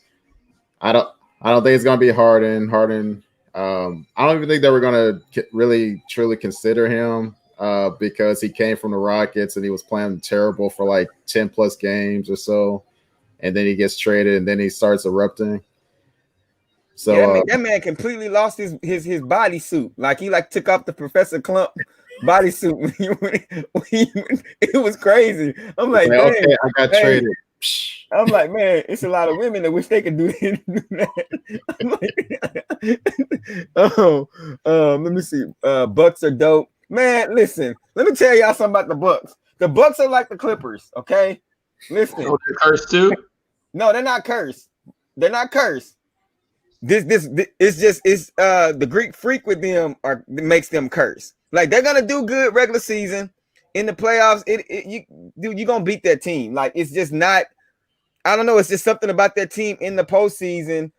I don't think it's going to be Harden. I don't even think they were going to really truly consider him because he came from the Rockets and he was playing terrible for like 10 plus games or so, and then he gets traded and then he starts erupting. So yeah, that man completely lost his bodysuit. Like he took off the Professor Clump bodysuit. It was crazy. I'm like, okay, I got traded. I'm like, man, it's a lot of women that wish they could do that. I'm like, let me see. Bucks are dope. Man, listen, let me tell y'all something about the Bucks. The Bucks are like the Clippers, okay? Listen. Oh, they're cursed too? No, they're not cursed. They're not cursed. This it's just the Greek freak with them makes them curse. Like they're gonna do good regular season. In the playoffs, you're gonna beat that team. Like it's just not. I don't know. It's just something about that team in the postseason.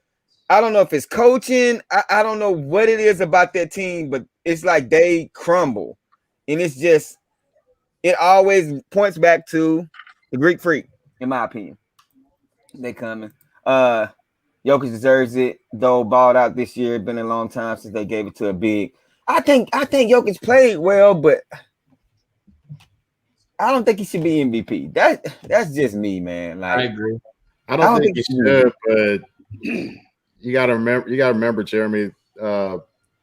I don't know if it's coaching. I don't know what it is about that team, but it's like they crumble, and it's just it always points back to the Greek freak, in my opinion. They coming. Jokic deserves it, though. Balled out this year. It's been a long time since they gave it to a big. I think Jokic played well, but I don't think he should be MVP. That's just me, man. Like I agree. I don't think he should, but you gotta remember, Jeremy.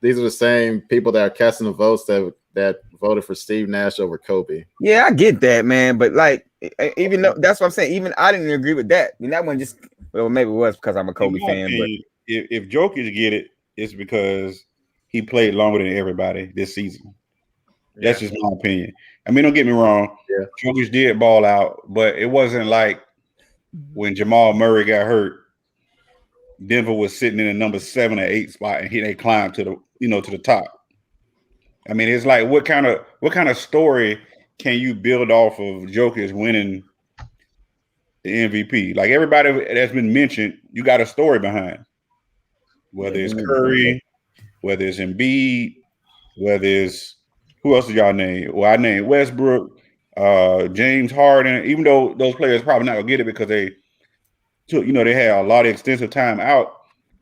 These are the same people that are casting the votes that voted for Steve Nash over Kobe. Yeah, I get that, man. But like, even though that's what I'm saying, even I didn't agree with that. I mean, that one just maybe it was because I'm a Kobe fan. Opinion, but if Jokic get it, it's because he played longer than everybody this season. That's just my opinion. I mean, don't get me wrong. Yeah. Jokic did ball out, but it wasn't like when Jamal Murray got hurt, Denver was sitting in the number 7 or 8 spot, and they climbed to the top. I mean, it's like what kind of story can you build off of Jokic winning the MVP? Like everybody that's been mentioned, you got a story behind. Whether it's Curry, whether it's Embiid, whether it's who else did y'all name? Well, I named Westbrook, James Harden. Even though those players probably not gonna get it because they had a lot of extensive time out.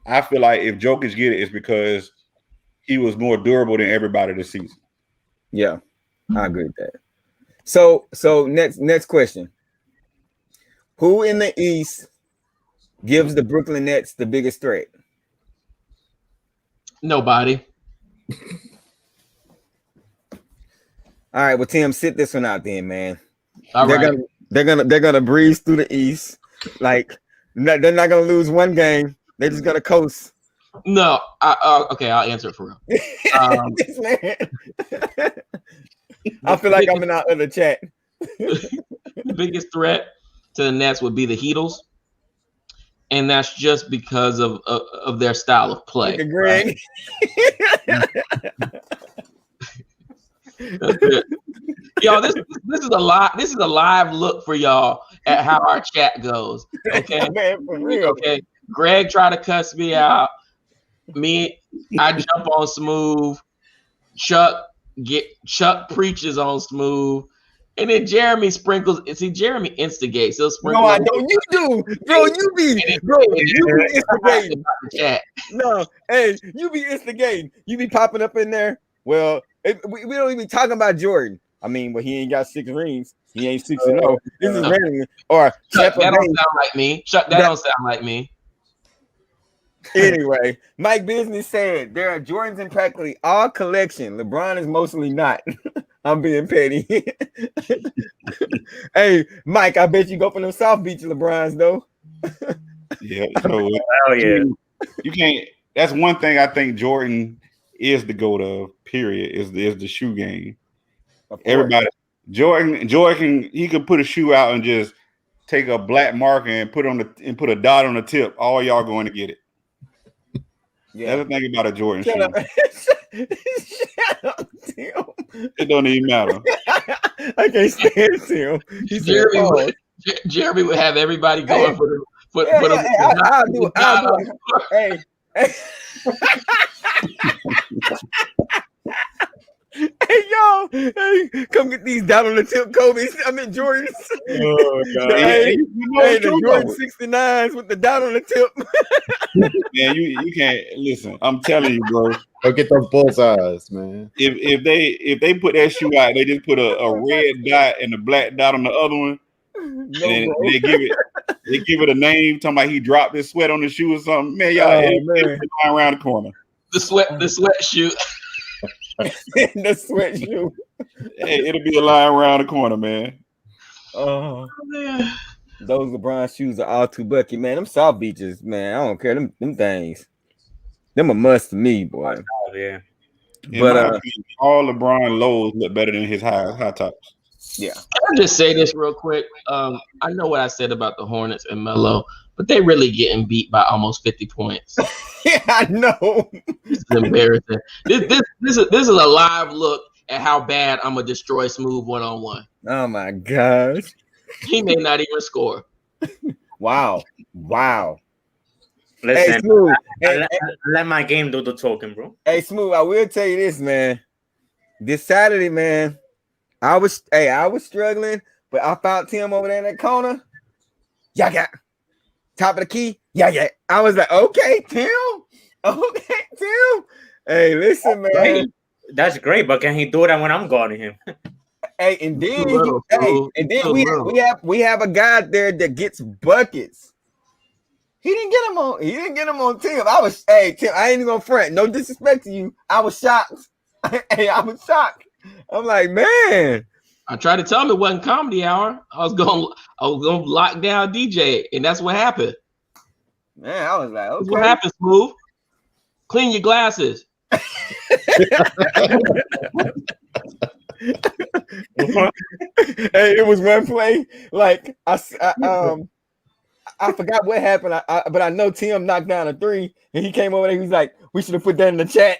I feel like if Jokic get it, it's because he was more durable than everybody this season. Yeah, I agree with that. So next question: who in the East gives the Brooklyn Nets the biggest threat? Nobody. All right, well, Tim, sit this one out then, man. They're gonna breeze through the East. Like they're not gonna lose one game. They're just gonna coast. No, okay, I'll answer it for real. This man. I feel like I'm in our other chat. The biggest threat to the Nets would be the Heatles, and that's just because of their style of play. Greg. Right? Y'all, this is a live. This is a live look for y'all at how our chat goes. Okay, man, for real. Okay, Greg tried to cuss me out. I jump on Smooth. Chuck preaches on Smooth, and then Jeremy sprinkles. See, Jeremy instigates. He'll sprinkle. No, I don't. You do, bro. You be instigating. Chat. No, hey, you be instigating. You be popping up in there. Well, we don't even talking about Jordan. I mean, but he ain't got 6 rings. He ain't 6-0. This is random. Or Chuck, that don't sound like me. Chuck, that don't sound like me. Anyway, Mike Business said there are Jordans in practically all collection. LeBron is mostly not. I'm being petty. Hey, Mike, I bet you go for them South Beach LeBrons though. Yeah, so yeah. You can't. That's one thing I think Jordan is the GOAT of. Period. Is the shoe game. Everybody, Jordan, he could put a shoe out and just take a black marker and put a dot on the tip. All y'all going to get it. Yeah. That's the thing about a Jordan shoe. Shut up, Tim. It don't even matter. I can't stand Tim. Jeremy would have everybody going for the. I'll do it. Hey. Hey, yo, hey, come get these down on the tip Kobe's. I mean Jordans. Oh, God. The Jordan 69s with the down on the tip. Man, you can't listen. I'm telling you, bro. Go get those bullseyes, man. If they put that shoe out, they just put a red dot and a black dot on the other one. And they give it a name, talking about he dropped his sweat on the shoe or something. Man, y'all lying around the corner. The sweat shoe. The sweat shoe. Hey, it'll be a line around the corner, man. Oh man. those LeBron shoes are all too bucky, man. Them South Beaches, man. I don't care. Them things. Them a must to me, boy. Yeah. In my opinion, all LeBron lows look better than his high tops. Yeah. I'll just say this real quick. I know what I said about the Hornets and Melo, but they really getting beat by almost 50 points. Yeah, I know. This is embarrassing. This is a live look at how bad I'm gonna destroy Smooth one-on-one. Oh my gosh. He may not even score. Wow. Listen, Hey, Smooth. let my game do the talking, bro. Hey, Smooth, I will tell you this, man. This Saturday, man, I was struggling, but I found Tim over there in that corner. Yeah. Top of the key. Yeah. I was like, okay, Tim. Hey, listen, man. That's great, but can he do that when I'm guarding him? Hey, and then we have a guy there that gets buckets. He didn't get him on Tim. Tim, I ain't even gonna front. No disrespect to you. I was shocked. I was shocked. I'm like, man. I tried to tell him it wasn't comedy hour. I was gonna lock down DJ, and that's what happened. Man, I was like, okay. That's what happened, Smooth? Clean your glasses. Hey, it was one play. Like I forgot what happened. But I know Tim knocked down a 3, and he came over there. He was like, "We should have put that in the chat."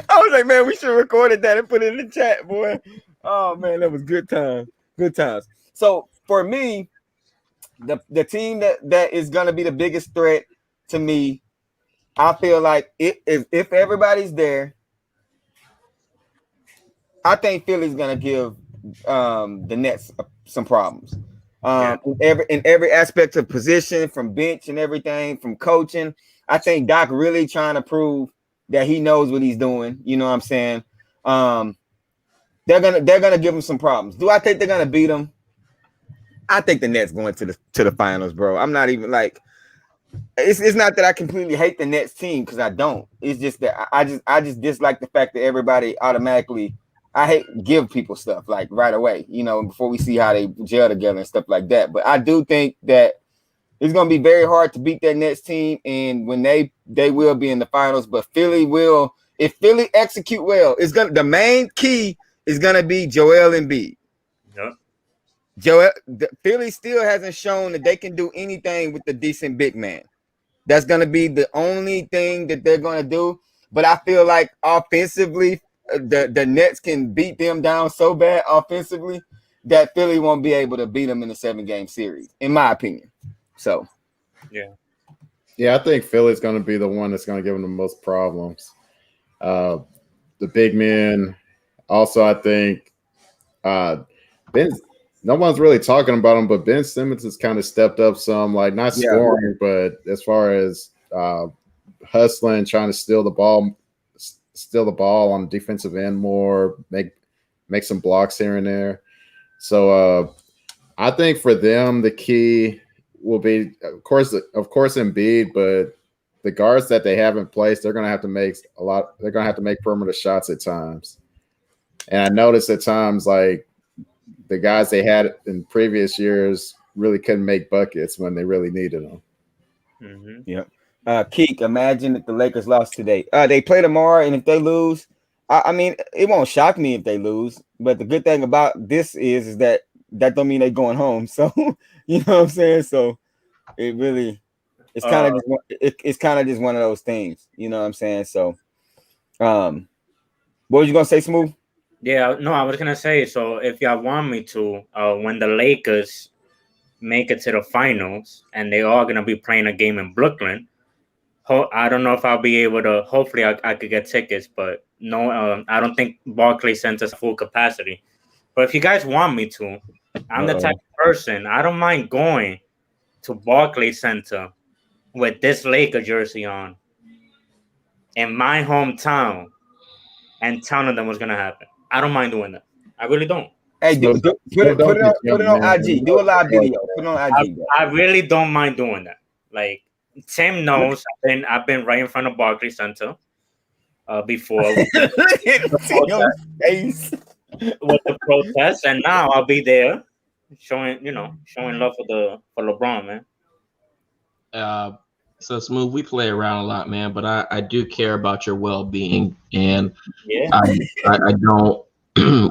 I was like, "Man, we should have recorded that and put it in the chat, boy." Oh man, that was good time. Good times. So for me, the team that is gonna be the biggest threat to me, I feel like if everybody's there, I think Philly's gonna give the Nets some problems. In every aspect of position, from bench and everything, from coaching. I think Doc really trying to prove that he knows what he's doing. You know what I'm saying? They're gonna give him some problems. Do I think they're gonna beat them? I think the Nets going to the finals, bro. I'm not even like it's not that I completely hate the Nets team, because I don't. It's just that I just dislike the fact that everybody automatically. I hate give people stuff like right away, before we see how they gel together and stuff like that. But I do think that it's going to be very hard to beat that Nets team, and when they will be in the finals. But Philly will, if Philly execute well, the main key is going to be Joel Embiid. Yep. Philly still hasn't shown that they can do anything with the decent big man. That's going to be the only thing that they're going to do. But I feel like offensively, the Nets can beat them down so bad offensively that Philly won't be able to beat them in a 7-game series, in my opinion. So, yeah, I think Philly's going to be the one that's going to give them the most problems. The big men. Also, I think no one's really talking about him, but Ben Simmons has kind of stepped up some, like not scoring, but as far as hustling, trying to steal the ball on the defensive end more, make some blocks here and there. So I think for them the key will be, of course Embiid, but the guards that they have in place, they're going to have to make they're going to have to make perimeter shots at times. And I noticed at times, like, the guys they had in previous years really couldn't make buckets when they really needed them. Mm-hmm. Yep. Keek, imagine if the Lakers lost today. They play tomorrow, and if they lose, I mean, it won't shock me if they lose. But the good thing about this is that don't mean they're going home. So you know what I'm saying. So it's kind of just one of those things. You know what I'm saying. So, what was you gonna say, Smooth? Yeah, no, I was gonna say. So if y'all want me to, when the Lakers make it to the finals, and they are gonna be playing a game in Brooklyn. I don't know if I'll be able to. Hopefully, I could get tickets, but no, I don't think Barclays Center's full capacity. But if you guys want me to, I'm the type of person, I don't mind going to Barclays Center with this Laker jersey on in my hometown and telling them what's gonna happen. I don't mind doing that. I really don't. Hey, put it on IG. Do a live video. Put it on IG. I really don't mind doing that. Like, Tim knows I've been right in front of Barclays Center before with the protest, and now I'll be there showing love for LeBron, man. So Smooth, we play around a lot, man, but I do care about your well-being, and Yeah. I don't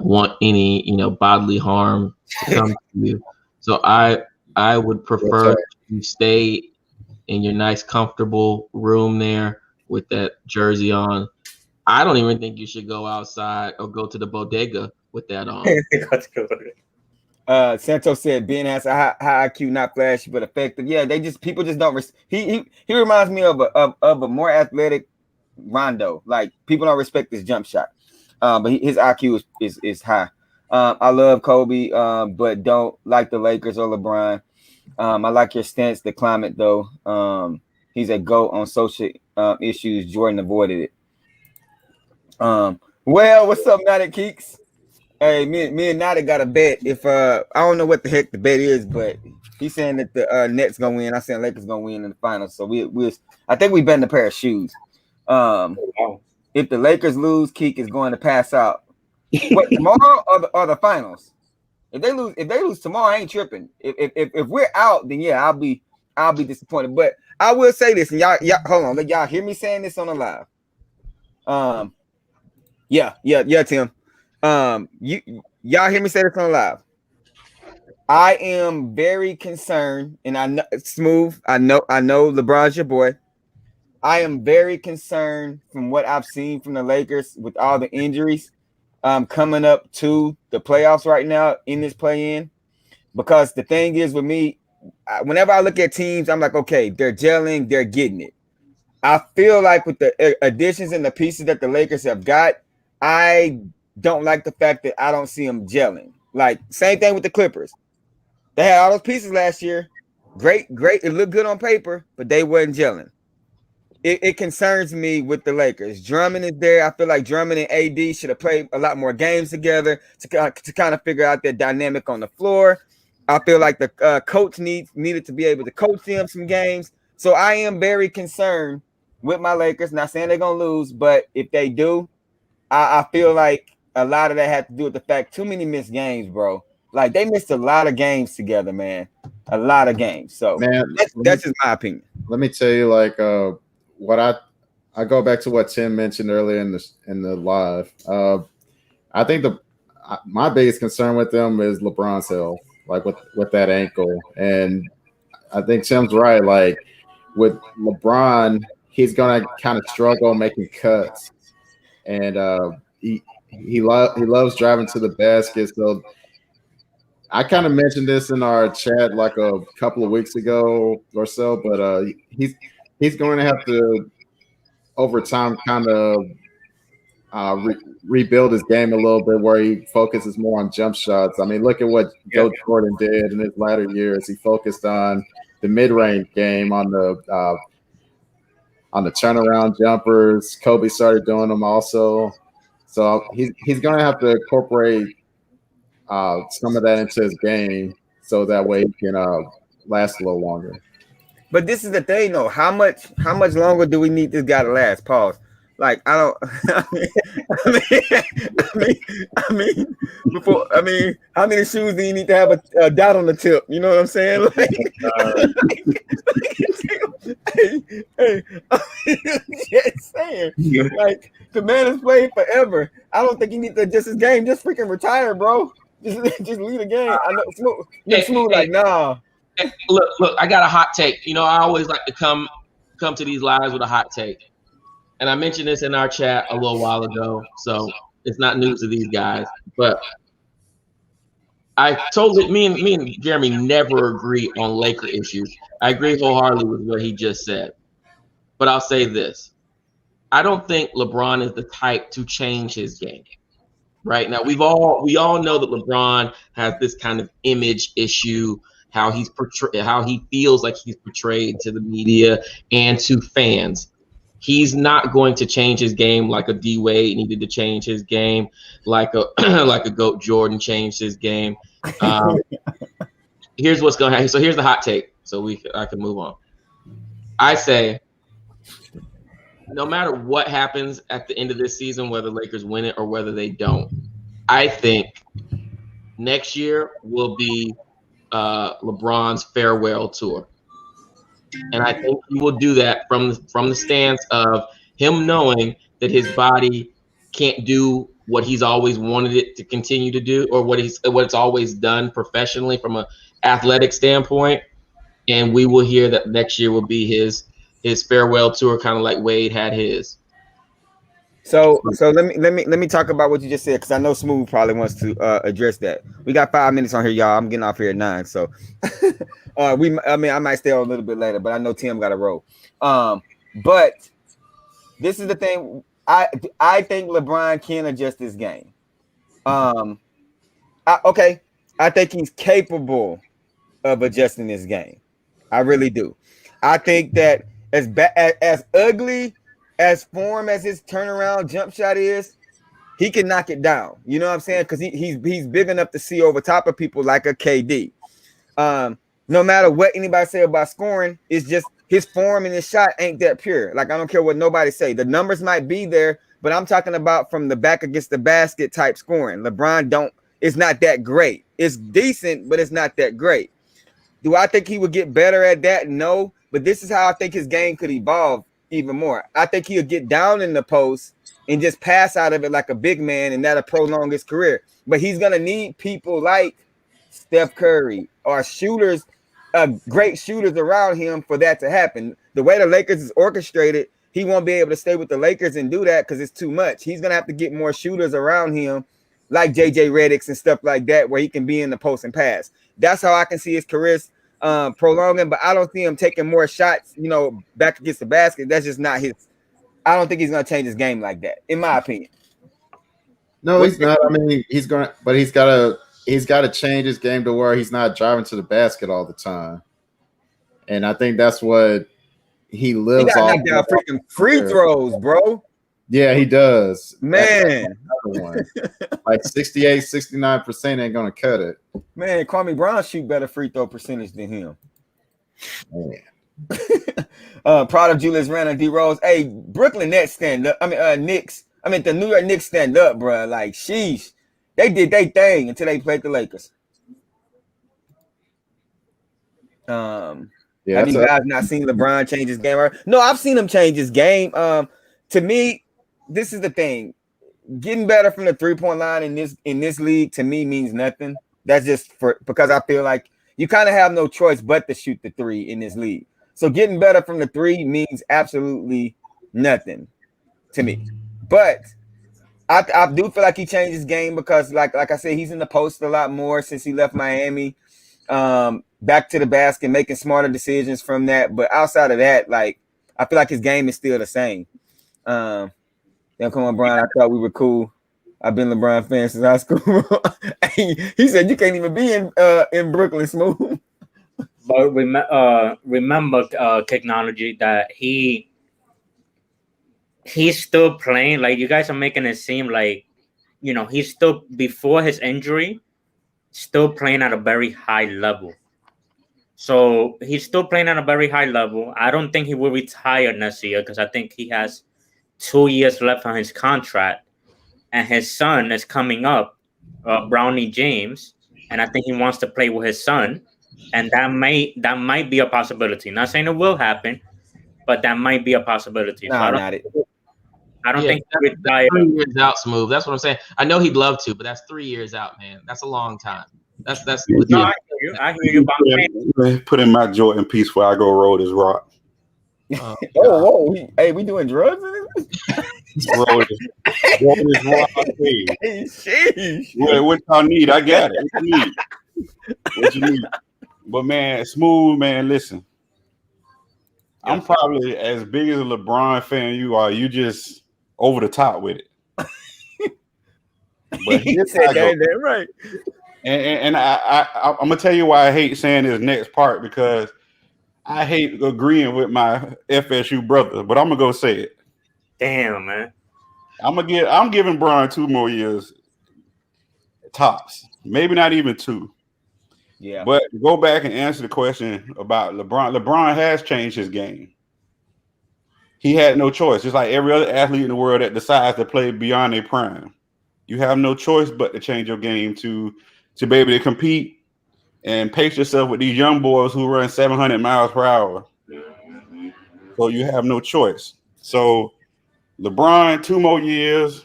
want any bodily harm to come to you. So I would prefer to stay in your nice, comfortable room there with that jersey on. I don't even think you should go outside or go to the bodega with that on. Santos said Ben has a high IQ, not flashy but effective. Yeah, people just don't. He reminds me of a more athletic Rondo. Like people don't respect his jump shot, but his IQ is high. I love Kobe, but don't like the Lakers or LeBron. I like your stance, the climate though. He's a GOAT on social issues. Jordan avoided it. Well, what's up, Nada Keeks? Hey, me and Nada got a bet. If I don't know what the heck the bet is, but he's saying that the Nets gonna win. I saying Lakers gonna win in the finals. So I think we betting a pair of shoes. If the Lakers lose, Keek is going to pass out. What, tomorrow or the finals? If they lose tomorrow, I ain't tripping. If we're out, then yeah, I'll be disappointed. But I will say this, and y'all hold on, let y'all hear me saying this on the live. Yeah, Tim. Y'all hear me say this on live. I am very concerned, and I know Smooth. I know LeBron's your boy. I am very concerned from what I've seen from the Lakers with all the injuries coming up to the playoffs right now in this play-in. Because the thing is with me, whenever I look at teams, I'm like, okay, they're gelling, they're getting it. I feel like with the additions and the pieces that the Lakers have got, I don't like the fact that I don't see them gelling. Like, same thing with the Clippers. They had all those pieces last year. Great. It looked good on paper, but they wasn't gelling. It concerns me with the Lakers. Drummond is there. I feel like Drummond and AD should have played a lot more games together to kind of figure out their dynamic on the floor. I feel like the coach needed to be able to coach them some games. So I am very concerned with my Lakers. Not saying they're going to lose, but if they do, I feel like a lot of that had to do with the fact too many missed games, bro. Like they missed a lot of games together, man. A lot of games. So man, that's just my opinion. Let me tell you, like, what I go back to what Tim mentioned earlier in the live. I think my biggest concern with them is LeBron's health, like with that ankle, and I think Tim's right. Like with LeBron, he's gonna kind of struggle making cuts, and he loves driving to the basket. So I kind of mentioned this in our chat like a couple of weeks ago or so, but he's going to have to over time kind of rebuild his game a little bit, where he focuses more on jump shots. I mean, look at what Joe Jordan did in his latter years. He focused on the mid-range game, on the turnaround jumpers. Kobe started doing them also. So he's going to have to incorporate some of that into his game, so that way he can last a little longer. But this is the thing, though. How much longer do we need this guy to last? Pause. Like I don't. I mean, how many shoes do you need to have a dot on the tip? You know what I'm saying? Like, hey, just saying. Like the man has played forever. I don't think he needs to adjust his game. Just freaking retire, bro. Just leave the game. I know Smooth like nah. Look, I got a hot take. I always like to come to these lives with a hot take. And I mentioned this in our chat a little while ago, so it's not news to these guys. But I totally, me and Jeremy never agree on Laker issues. I agree wholeheartedly with what he just said. But I'll say this. I don't think LeBron is the type to change his game. Right now, we all know that LeBron has this kind of image issue, how he feels like he's portrayed to the media and to fans. He's not going to change his game like a D Wade needed to change his game, like a GOAT Jordan changed his game. Here's what's going to happen. So here's the hot take. So I can move on. I say, no matter what happens at the end of this season, whether Lakers win it or whether they don't, I think next year will be LeBron's farewell tour. And I think he will do that from the stance of him knowing that his body can't do what he's always wanted it to continue to do, or what it's always done professionally from an athletic standpoint. And we will hear that next year will be his farewell tour, kind of like Wade had his. So let me talk about what you just said, because I know Smooth probably wants to address that. We got 5 minutes on here, y'all. I'm getting off here at 9, so I might stay on a little bit later, but I know Tim got to roll. But this is the thing. I think LeBron can adjust this game. I think he's capable of adjusting this game. I really do. I think that as ugly as form as his turnaround jump shot is, he can knock it down. You know what I'm saying? Because he's big enough to see over top of people like a KD. No matter what anybody say about scoring, it's just his form and his shot ain't that pure. Like, I don't care what nobody say. The numbers might be there, but I'm talking about from the back against the basket type scoring. LeBron it's not that great. It's decent, but it's not that great. Do I think he would get better at that? No, but this is how I think his game could evolve even more. I think he'll get down in the post and just pass out of it like a big man, and that'll prolong his career. But he's gonna need people like Steph Curry or shooters, great shooters around him for that to happen. The way the Lakers is orchestrated, he won't be able to stay with the Lakers and do that because it's too much. He's gonna have to get more shooters around him, like JJ Redick's and stuff like that, where he can be in the post and pass. That's how I can see his career prolonging, but I don't see him taking more shots, back against the basket. That's just not his. I don't think he's going to change his game like that, in my opinion. No, he's not. I mean, he's got to change his game to where he's not driving to the basket all the time. And I think that's what he lives off. He got freaking free throws, bro. Yeah, he does. Man. Like 68, 69% ain't going to cut it. Man, Kwame Brown shoot better free throw percentage than him. Man. Proud of Julius Randle, D Rose. Hey, Brooklyn Nets stand up. The New York Knicks stand up, bro. Like, sheesh. They did their thing until they played the Lakers. Have you guys not seen LeBron change his game? No, I've seen him change his game. To me, this is the thing. Getting better from the 3-point line in this league to me means nothing. That's just because I feel like you kind of have no choice but to shoot the 3 in this league. So getting better from the 3 means absolutely nothing to me. But I do feel like he changed his game because, like I said, he's in the post a lot more since he left Miami. Back to the basket, making smarter decisions from that. But outside of that, like, I feel like his game is still the same. Come on, Brian. I thought we were cool. I've been LeBron fan since high school. He said you can't even be in Brooklyn, Smooth. But remember, KICKnology, that he's still playing. Like, you guys are making it seem like, he's still, before his injury, still playing at a very high level. So he's still playing at a very high level. I don't think he will retire next year because I think he has 2 years left on his contract, and his son is coming up, Bronny James, and I think he wants to play with his son, and that might be a possibility. Not saying it will happen, but that might be a possibility. No, so I don't think he retire. 3 years out, Smooth. That's what I'm saying. I know he'd love to, but that's 3 years out, man. That's a long time. That's no, I hear you. Put in my Jordan piece where I go roll this rock. Whoa! Hey, we doing drugs in this? Roll this rock. Hey, sheesh. What y'all need? I got it. What you need? But man, Smooth, man, listen. I'm probably as big as a LeBron fan you are. You just over the top with it. But he said that right. And I'm gonna tell you why I hate saying this next part, because I hate agreeing with my FSU brother, but I'm gonna go say it. Damn, man. I'm giving Brian 2 more years tops, maybe not even 2. Yeah. But go back and answer the question about LeBron. LeBron has changed his game. He had no choice, just like every other athlete in the world that decides to play beyond their prime. You have no choice but to change your game to be able to compete and pace yourself with these young boys who run 700 miles per hour. So you have no choice. So LeBron, 2 more years.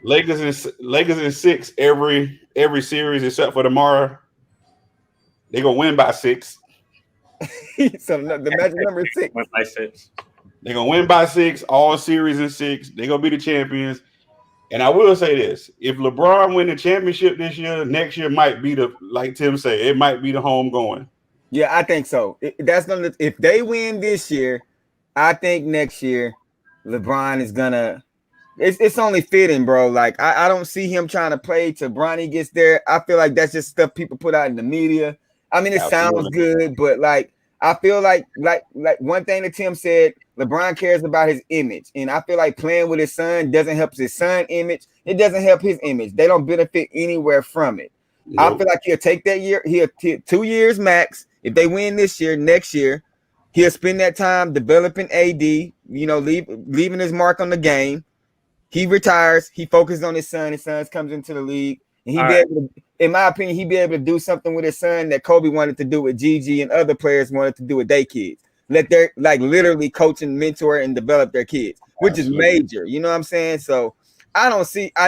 Lakers in 6 every series except for tomorrow. They're gonna win by 6. So the magic number is 6. Went by 6. They're gonna win by 6, all series in 6. They're gonna be the champions. And I will say this: if LeBron win the championship this year, next year might be like Tim said, it might be the home going. Yeah, I think so. If they win this year, I think next year LeBron is gonna. It's only fitting, bro. Like I don't see him trying to play till Bronny gets there. I feel like that's just stuff people put out in the media. I mean, it sounds good, but like I feel like one thing that Tim said, LeBron cares about his image, and I feel like playing with his son doesn't help his son's image. It doesn't help his image. They don't benefit anywhere from it. Nope. I feel like he'll take that year. He'll 2 years max. If they win this year, next year, he'll spend that time developing AD. Leaving his mark on the game. He retires. He focuses on his son. His son comes into the league, and able to, in my opinion, he'd be able to do something with his son that Kobe wanted to do with Gigi and other players wanted to do with their kids. Let their literally coach and mentor and develop their kids, which is major. You know what I'm saying? So I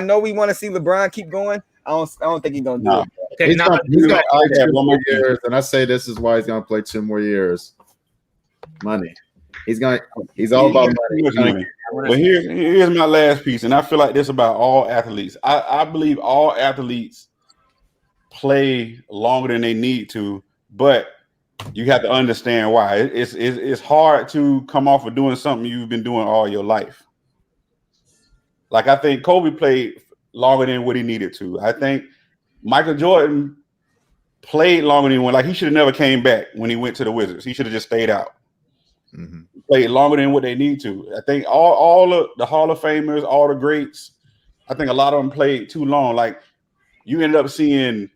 know we want to see LeBron keep going. I don't think he's gonna do it. He's gonna play 2 more years, and I say this is why he's gonna play 2 more years. Money. He's all about money. Well, here's my last piece, and I feel like this about all athletes. I believe all athletes play longer than they need to, but you have to understand why. It's hard to come off of doing something you've been doing all your life. Like I think Kobe played longer than what he needed to. I think Michael Jordan played longer than he should have never came back when he went to the Wizards. He should have just stayed out. Mm-hmm. Played longer than what they need to. I think all of the Hall of Famers, all the greats, I think a lot of them played too long. Like you ended up seeing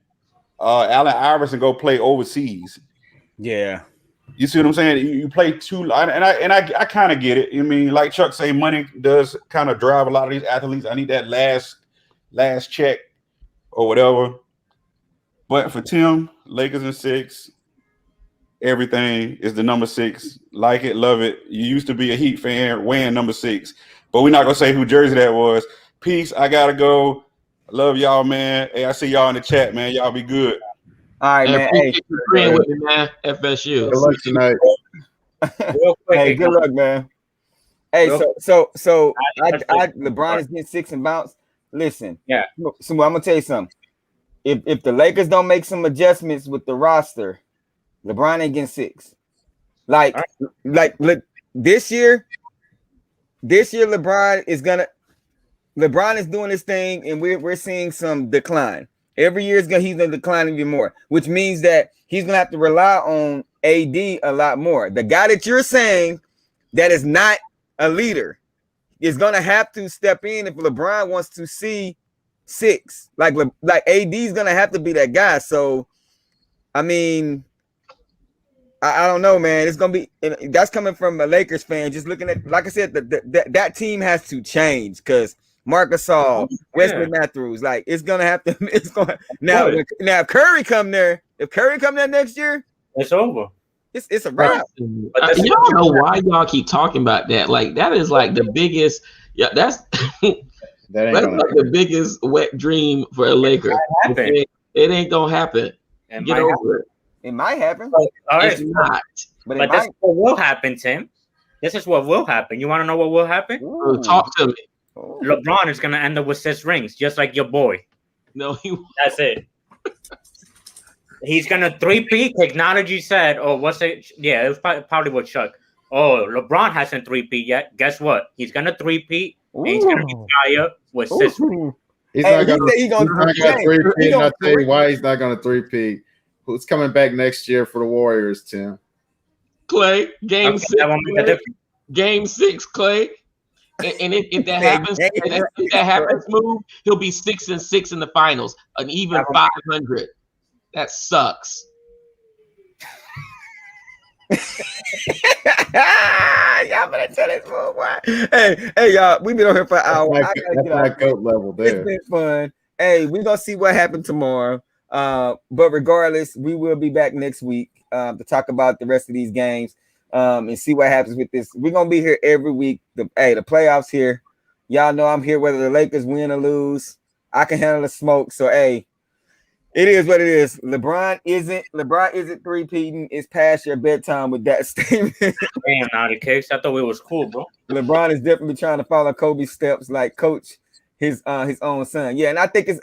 Allen Iverson go play overseas. Yeah. You see what I'm saying? You play too long, and I kind of get it. I mean, like Chuck say, money does kind of drive a lot of these athletes. I need that last check or whatever. But for Tim, Lakers in 6, everything is the number 6. Like it, love it. You used to be a Heat fan wearing number 6, but we're not gonna say who jersey that was. Peace. I gotta go. Love y'all, man. Hey, I see y'all in the chat, man. Y'all be good. All right, man. Hey, agreeing with me, man. FSU. Good luck tonight. Hey, good luck, man. Hey, so LeBron is getting 6 and bounce. Listen, yeah. So I'm gonna tell you something. If the Lakers don't make some adjustments with the roster, LeBron ain't getting 6. Like this year, LeBron is doing this thing, and we're seeing some decline. Every year he's gonna decline even more, which means that he's gonna have to rely on AD a lot more. The guy that you're saying that is not a leader is gonna have to step in if LeBron wants to see 6. Like AD is gonna have to be that guy. So, I mean, I don't know, man. It's gonna be that's coming from a Lakers fan. Just looking at, like I said, that team has to change because Marc Gasol, Wesley Matthews, like it's gonna have to. It's gonna now. If Curry come there, next year, it's over. It's a wrap. Y'all know why y'all keep talking about that. Like that is like the biggest. Yeah, that's like the biggest wet dream for a Laker. It ain't gonna happen. Get over it. It might happen. It's not. But this is what will happen, Tim. This is what will happen. You want to know what will happen? Talk to me. LeBron is going to end up with 6 rings, just like your boy. No, that's it. He's going to 3-peat. Technology said, what's it? Yeah, it was probably what Chuck. LeBron hasn't 3-peat yet. Guess what? He's going to 3-peat, and he's going to retire with 6 rings. He's not going to 3-peat, and I'll tell you why he's not going to 3-peat. Who's coming back next year for the Warriors, Tim? Clay, game 6. Game 6, Clay. And if that happens, move, he'll be 6-6 in the finals, an even 500. That sucks. Y'all better tell this fool why. Hey, y'all, we've been on here for an hour. That's my goat level there. It's been fun. Hey, we're gonna see what happened tomorrow. But regardless, we will be back next week to talk about the rest of these games and see what happens with this. We're gonna be here every week. The playoffs here. Y'all know I'm here whether the Lakers win or lose. I can handle the smoke. So hey, it is what it is. LeBron isn't three-peating. It's past your bedtime with that statement. Damn, now the case. I thought it was cool, bro. LeBron is definitely trying to follow Kobe's steps, like coach his own son. Yeah, and I think he's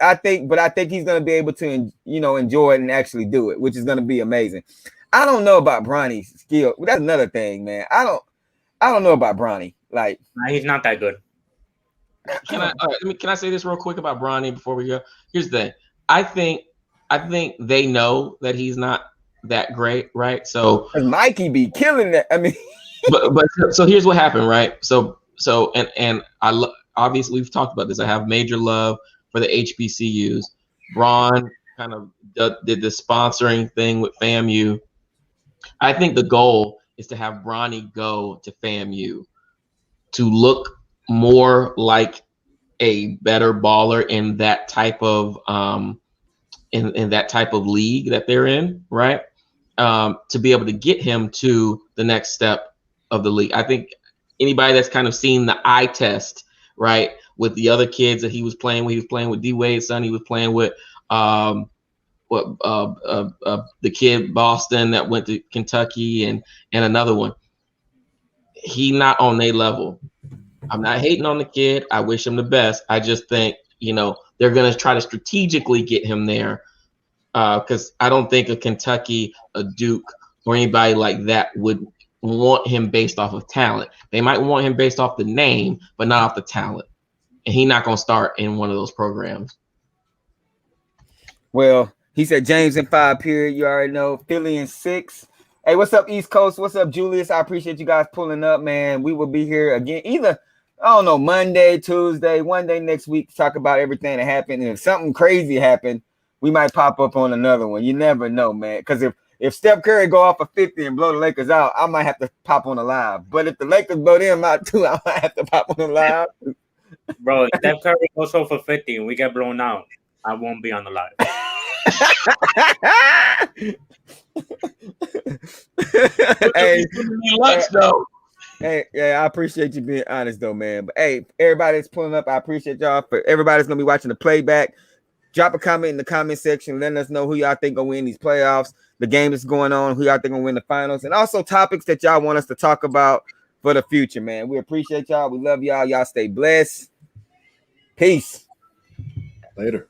gonna be able to enjoy it and actually do it, which is gonna be amazing. I don't know about Bronny's skill. That's another thing, man. I don't know about Bronny. Like, nah, he's not that good. Can I say this real quick about Bronny before we go? Here's the thing. I think they know that he's not that great, right? So Mikey be killing that. I mean, so here's what happened, right? So and obviously we've talked about this. I have major love for the HBCUs. Bron kind of did the sponsoring thing with FAMU. I think the goal is to have Bronny go to FAMU to look more like a better baller in that type of in that type of league that they're in, right? To be able to get him to the next step of the league. I think anybody that's kind of seen the eye test, right, with the other kids that he was playing with D Wade's son, he was playing with the kid Boston that went to Kentucky and another one. He not on their level. I'm not hating on the kid. I wish him the best. I just think, they're going to try to strategically get him there because I don't think a Kentucky, a Duke, or anybody like that would want him based off of talent. They might want him based off the name, but not off the talent. And he's not going to start in one of those programs. Well, he said James in 5 period. You already know. Philly in 6. Hey, what's up, East Coast? What's up, Julius? I appreciate you guys pulling up, man. We will be here again either, I don't know, Monday, Tuesday, one day next week to talk about everything that happened. And if something crazy happened, we might pop up on another one. You never know, man. Because if Steph Curry go off of 50 and blow the Lakers out, I might have to pop on the live. But if the Lakers blow them out too, I might have to pop on the live. Bro, if Steph Curry goes off for 50 and we get blown out, I won't be on the live. Hey, lunch though. Hey, yeah, I appreciate you being honest though, man. But hey, everybody that's pulling up, I appreciate y'all. For everybody's gonna be watching the playback, drop a comment in the comment section, letting us know who y'all think gonna win these playoffs, the game that's going on, who y'all think gonna win the finals, and also topics that y'all want us to talk about for the future, man. We appreciate y'all. We love y'all. Y'all stay blessed. Peace. Later.